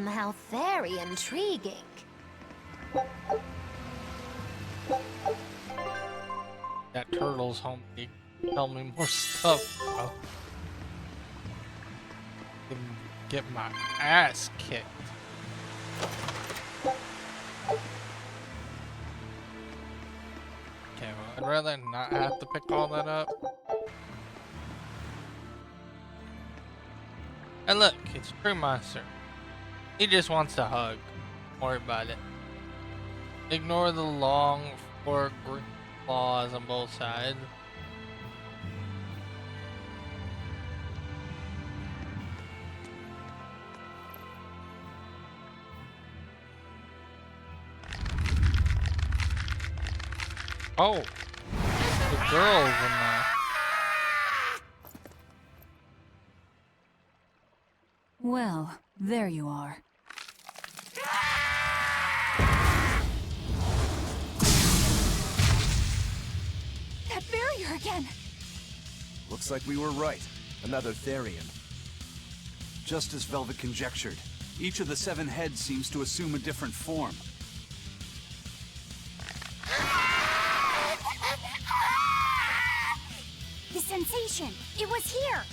How very intriguing. That turtle's home. He can tell me more stuff. Bro. Can get my ass kicked. Okay, well, I'd rather not have to pick all that up. And look, it's a true monster. He just wants a hug. Don't worry about it. Ignore the long, forked green claws on both sides. Oh, the girls in there. Well, there you are. That barrier again! Looks like we were right. Another Therian. Just as Velvet conjectured, each of the 7 heads seems to assume a different form. The sensation! It was here!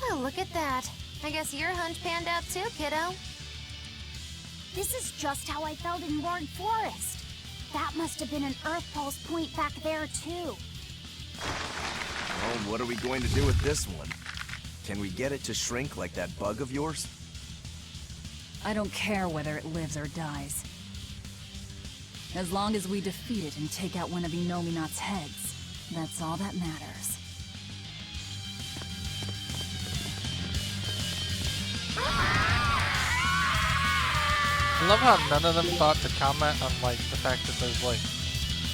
Well, look at that. I guess your hunch panned out too, kiddo. This is just how I felt in Ward Forest. That must have been an Earth Pulse point back there, too. Well, what are we going to do with this one? Can we get it to shrink like that bug of yours? I don't care whether it lives or dies. As long as we defeat it and take out one of EngNo's heads, that's all that matters. I love how none of them thought to comment on like the fact that there's like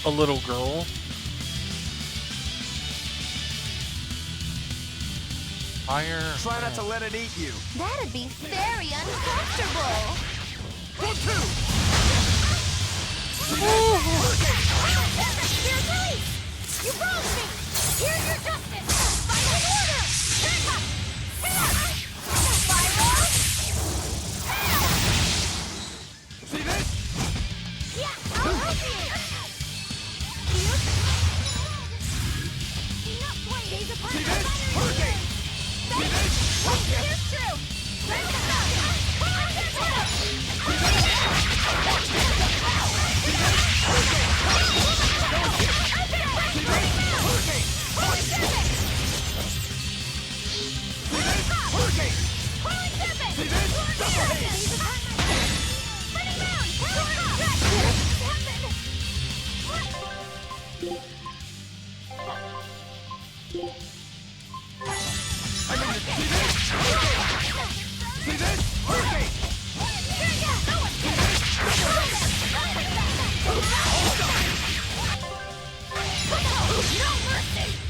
a little girl. Fire. Try not to let it eat you. That'd be very uncomfortable. Here's release! You wronged me! Here's your justice! Final order! Back up! Fire! See this? Yeah, I'll help you! See this? Hurricane! See this? Here's true! Let's go!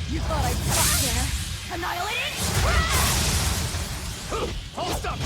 You thought I'd stop there? Annihilating? Hold up!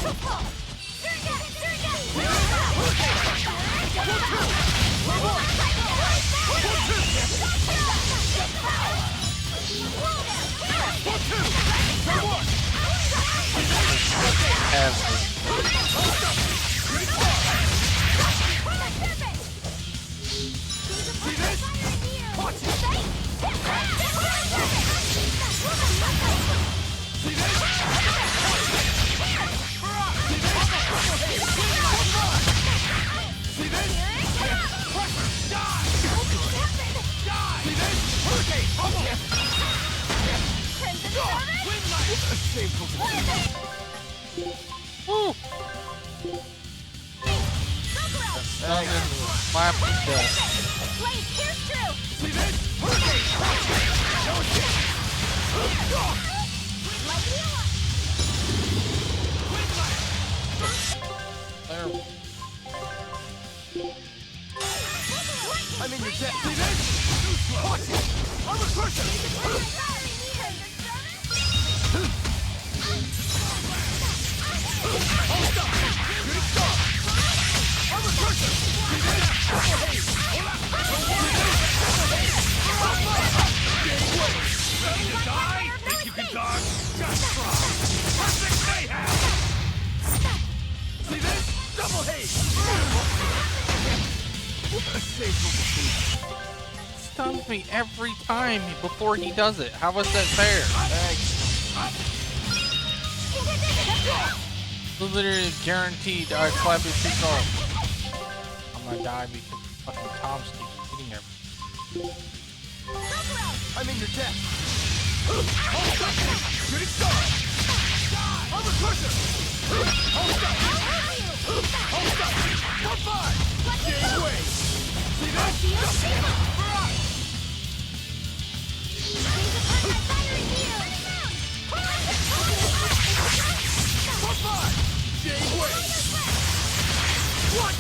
Woo! Stung and slapped to death. Here's true! See this? There. I'm in your debt. See this? Watch it! I'm a crusher! Hold up! Good start! I'm a crusher! See this? Ready to die? Think you can dodge? Just try! Perfect mayhem! See this? Double haze! Stuns me every time before he does it. How is that fair? Literally guaranteed I slap his feet off. I'm gonna die because fucking Tom keeps hitting everything. I'm in your debt. Hold up! Good start! I'm a crusher! Hold up! Hold up! Come by! Game away! See that? Come by! Game away! What?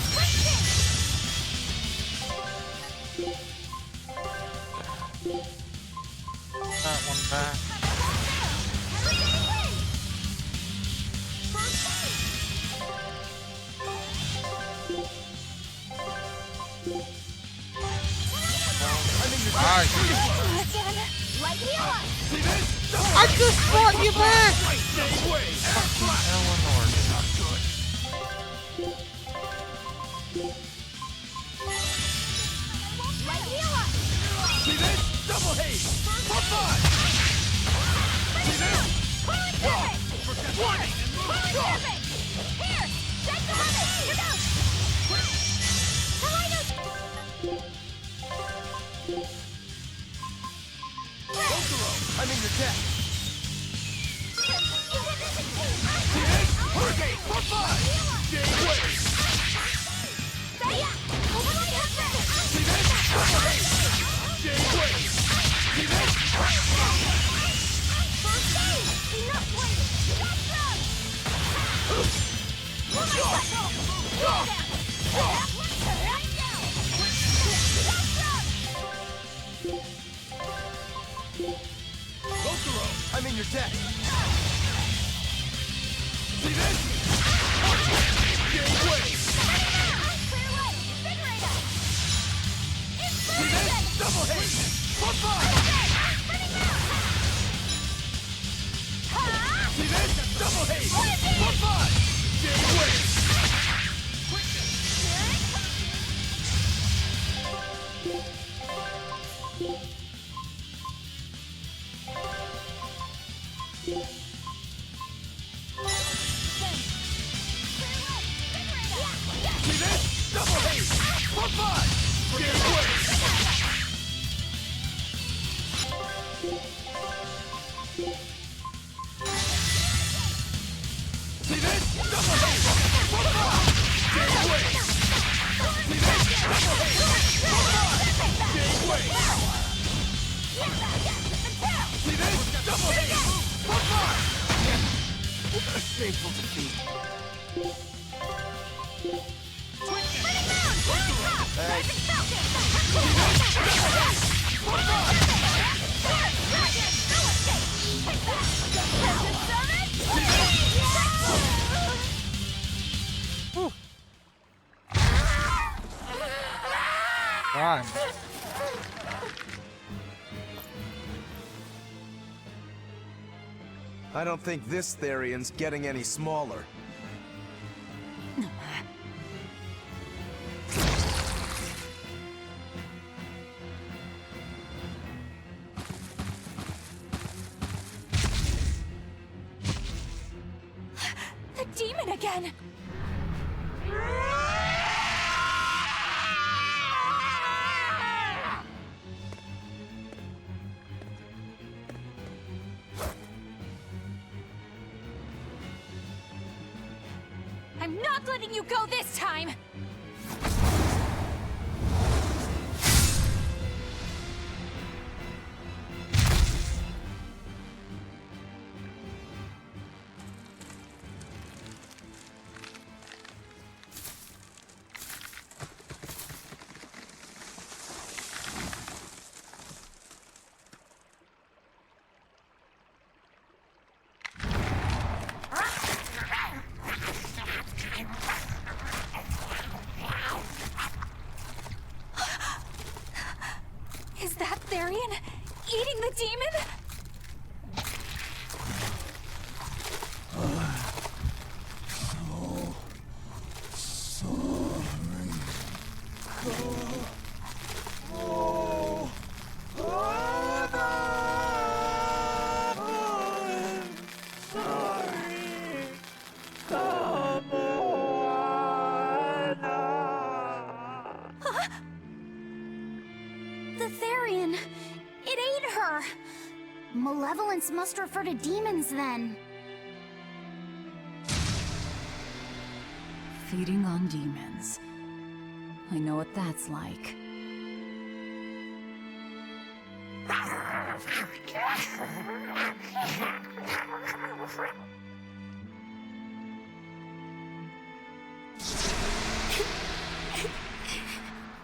That one back. I just brought you back! Fucking Eleanor. Not good. See this? Double haze! Come by! See this? Warning! Here! Take the limit! Here goes! I'm in your debt. See this? Hurricane! Come by! Game away! See deck! See this? Game wave! See this? Double hit! For fun! See this? Double hit! For fun! Game wave! See this? Double hit! For fun! Game wave! See this? Double hit! For fun! Game wave! See this? Double hit! For fun! Game wave! See this? Double hit! For fun! A shameful defeat. Run. I don't think this Therian's getting any smaller. The demon again! I'm not letting you go this time! Is that Therian eating the demon? The Therian! It ate her! Malevolence must refer to demons then. Feeding on demons. I know what that's like.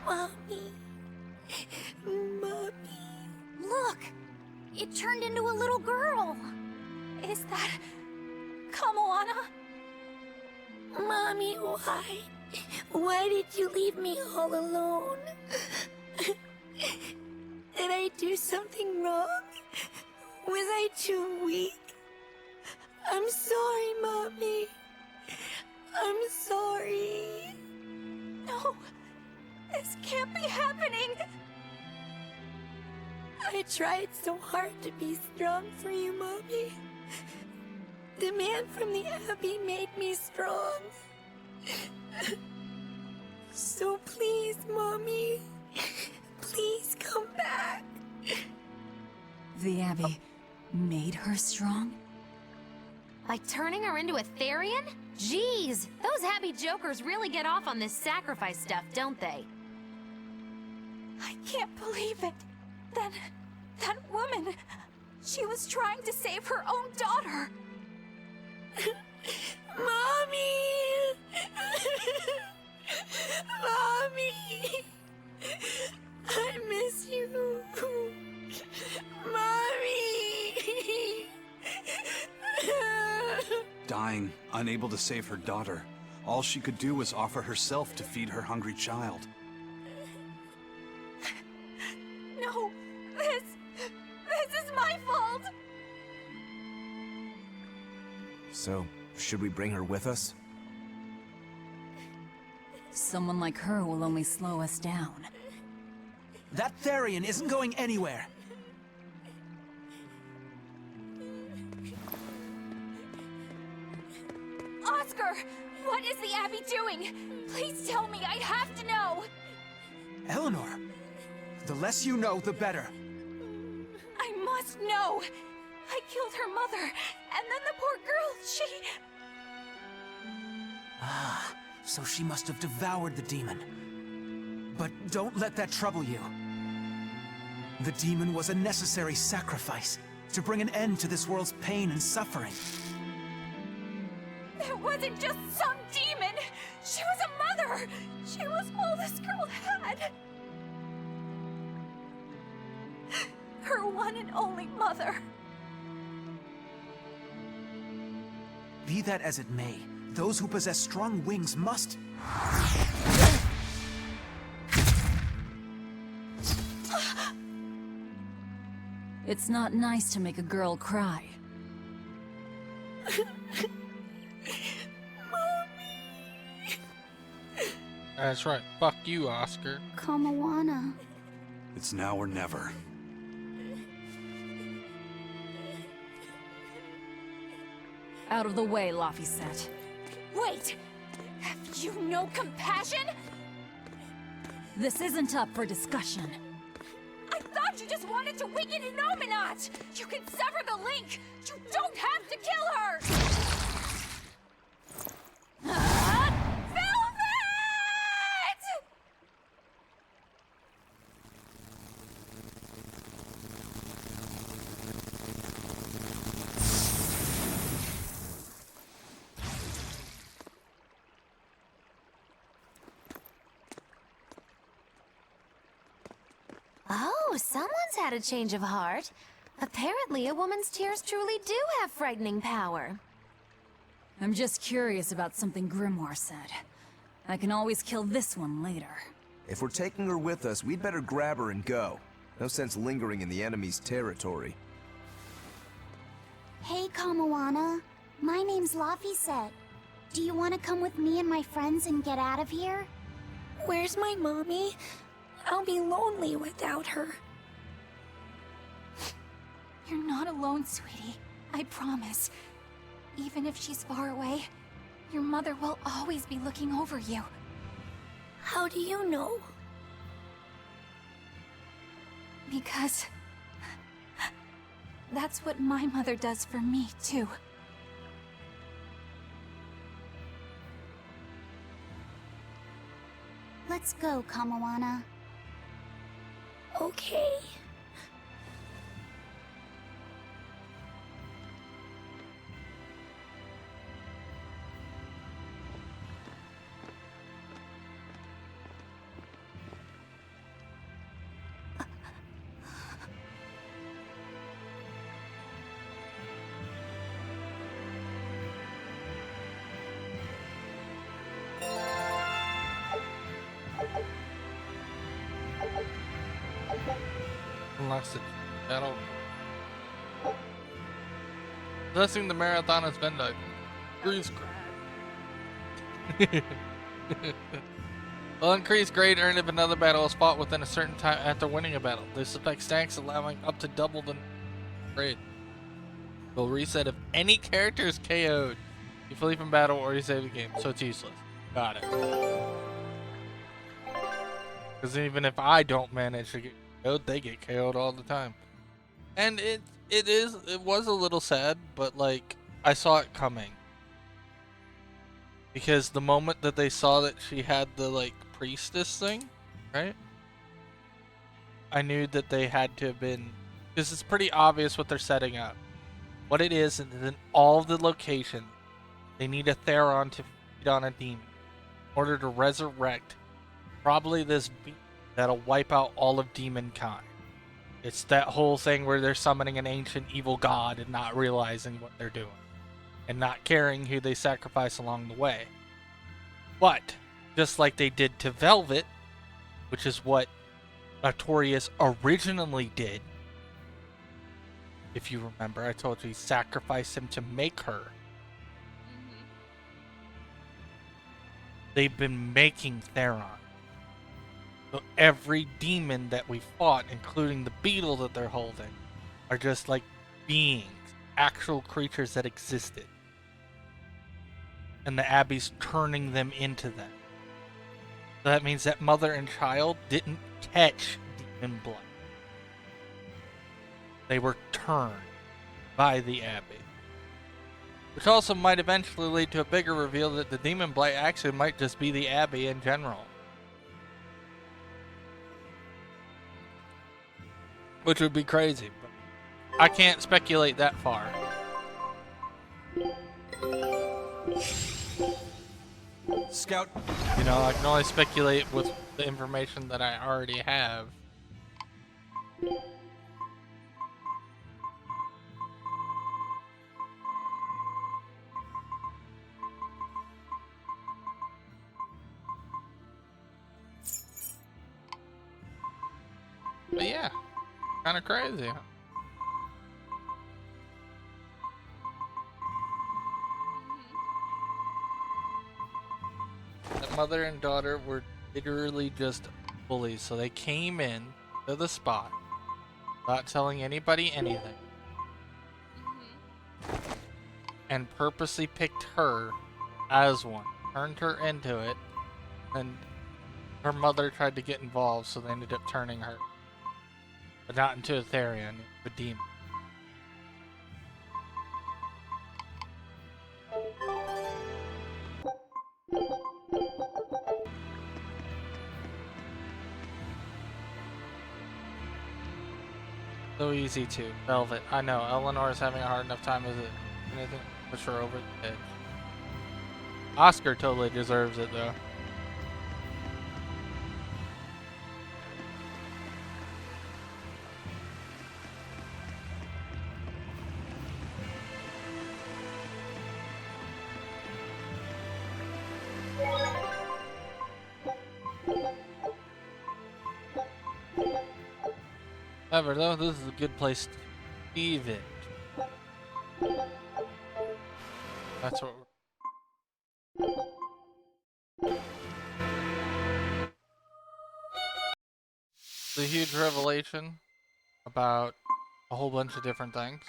Mommy. Mommy. Look! It turned into a little girl! Is that Kamoana? Mommy, why? Why did you leave me all alone? Did I do something wrong? Was I too weak? I'm sorry, Mommy. I'm sorry. No! This can't be happening! I tried so hard to be strong for you, Mommy. The man from the Abbey made me strong. So please, Mommy, please come back. The Abbey made her strong? By turning her into a Therian? Jeez, those happy jokers really get off on this sacrifice stuff, don't they? I can't believe it. That woman, she was trying to save her own daughter. Mommy! Mommy! I miss you. Mommy! dying, unable to save her daughter. All she could do was offer herself to feed her hungry child. No, this is my fault. So, should we bring her with us? Someone like her will only slow us down. That Therian isn't going anywhere. Oscar! What is the Abbey doing? Please tell me, I have to know! Eleanor, the less you know, the better. I must know! I killed her mother, and then the poor girl, she... Ah, so she must have devoured the demon. But don't let that trouble you. The demon was a necessary sacrifice to bring an end to this world's pain and suffering. It wasn't just some demon! She was a mother! She was all this girl had! Her one and only mother. Be that as it may, those who possess strong wings must... It's not nice to make a girl cry. That's right. Fuck you, Oscar. Kamawana. It's now or never. Out of the way, Laphicet. Wait! Have you no compassion? This isn't up for discussion. I thought you just wanted to weaken Inominat! You can sever the link! You don't have to kill her! Velvet! Oh, someone's had a change of heart. Apparently, a woman's tears truly do have frightening power. I'm just curious about something Grimoire said. I can always kill this one later. If we're taking her with us, we'd better grab her and go. No sense lingering in the enemy's territory. Hey, Kamawana. My name's Laphicet. Do you want to come with me and my friends and get out of here? Where's my mommy? I'll be lonely without her. You're not alone, sweetie. I promise. Even if she's far away, your mother will always be looking over you. How do you know? Because... that's what my mother does for me, too. Let's go, Kamawana. Okay. Unlocks the battle. Blessing the marathon has been done. Increased well, increased grade earned if another battle is fought within a certain time after winning a battle. This affects stacks, allowing up to double the grade. Will reset if any character is KO'd. You flee from battle or you save the game, so it's useless. Got it. Because even if I don't manage to get KO'd, they get KO'd all the time. And it was a little sad, but like I saw it coming. Because the moment that they saw that she had the like priestess thing, right? I knew that they had to have been, because it's pretty obvious what they're setting up. What it is, and in all the locations, they need a Theron to feed on a demon in order to resurrect probably this beast that'll wipe out all of demon kind. It's that whole thing where they're summoning an ancient evil god and not realizing what they're doing. and not caring who they sacrifice along the way. But just like they did to Velvet, which is what Artorias originally did, if you remember, I told you he sacrificed him to make her. They've been making Theron. So every demon that we fought, including the beetle that they're holding, are just like beings, actual creatures that existed. And the Abbey's turning them into them. So that means that mother and child didn't catch demon blood. They were turned by the Abbey. Which also might eventually lead to a bigger reveal that the demon blight actually might just be the Abbey in general. Which would be crazy, but I can't speculate that far. Scout. You know, I can only speculate with the information that I already have. But yeah, kind of crazy, huh? The mother and daughter were literally just bullies, so they came in to the spot without telling anybody anything, and purposely picked her as one, turned her into it, and her mother tried to get involved, so they ended up turning her. But not into a Therian, a demon. So easy to. Velvet. I know, Eleanor's having a hard enough time with it. Anything to push her over the edge. Oscar totally deserves it, though. However, though, this is a good place to leave it. That's what it's a huge revelation about a whole bunch of different things.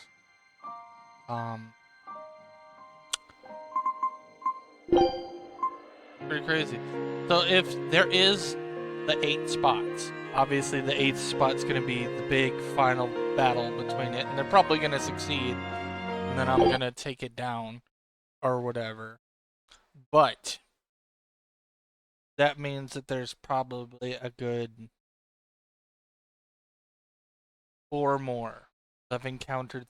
Pretty crazy. So if there is the 8 spots, obviously the 8th spot's going to be the big final battle between it, and they're probably going to succeed, and then I'm going to take it down or whatever. But that means that there's probably a good 4 more I've encountered.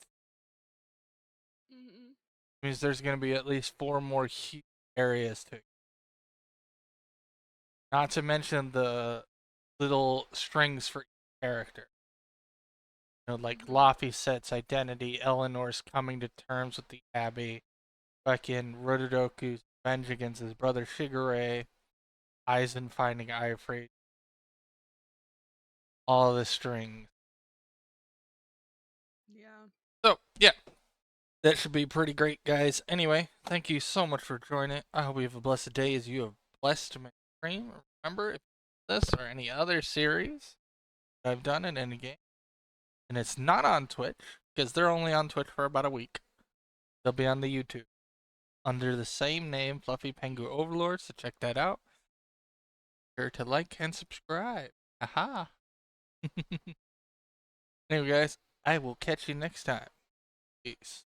Means there's going to be at least 4 more huge areas to. Not to mention the little strings for each character. You know, like Laphicet's identity, Eleanor's coming to terms with the Abbey, fucking Rododoku's revenge against his brother Shigure, Aizen finding Ifrit. All the strings. Yeah. So, yeah. That should be pretty great, guys. Anyway, thank you so much for joining. I hope you have a blessed day as you have blessed my stream. Remember, if this or any other series that I've done in any game, and it's not on Twitch, because they're only on Twitch for about a week, they'll be on the YouTube under the same name, Fluffy Pengu Overlord, so check that out. Be sure to like and subscribe. Aha! Anyway, guys, I will catch you next time. Peace.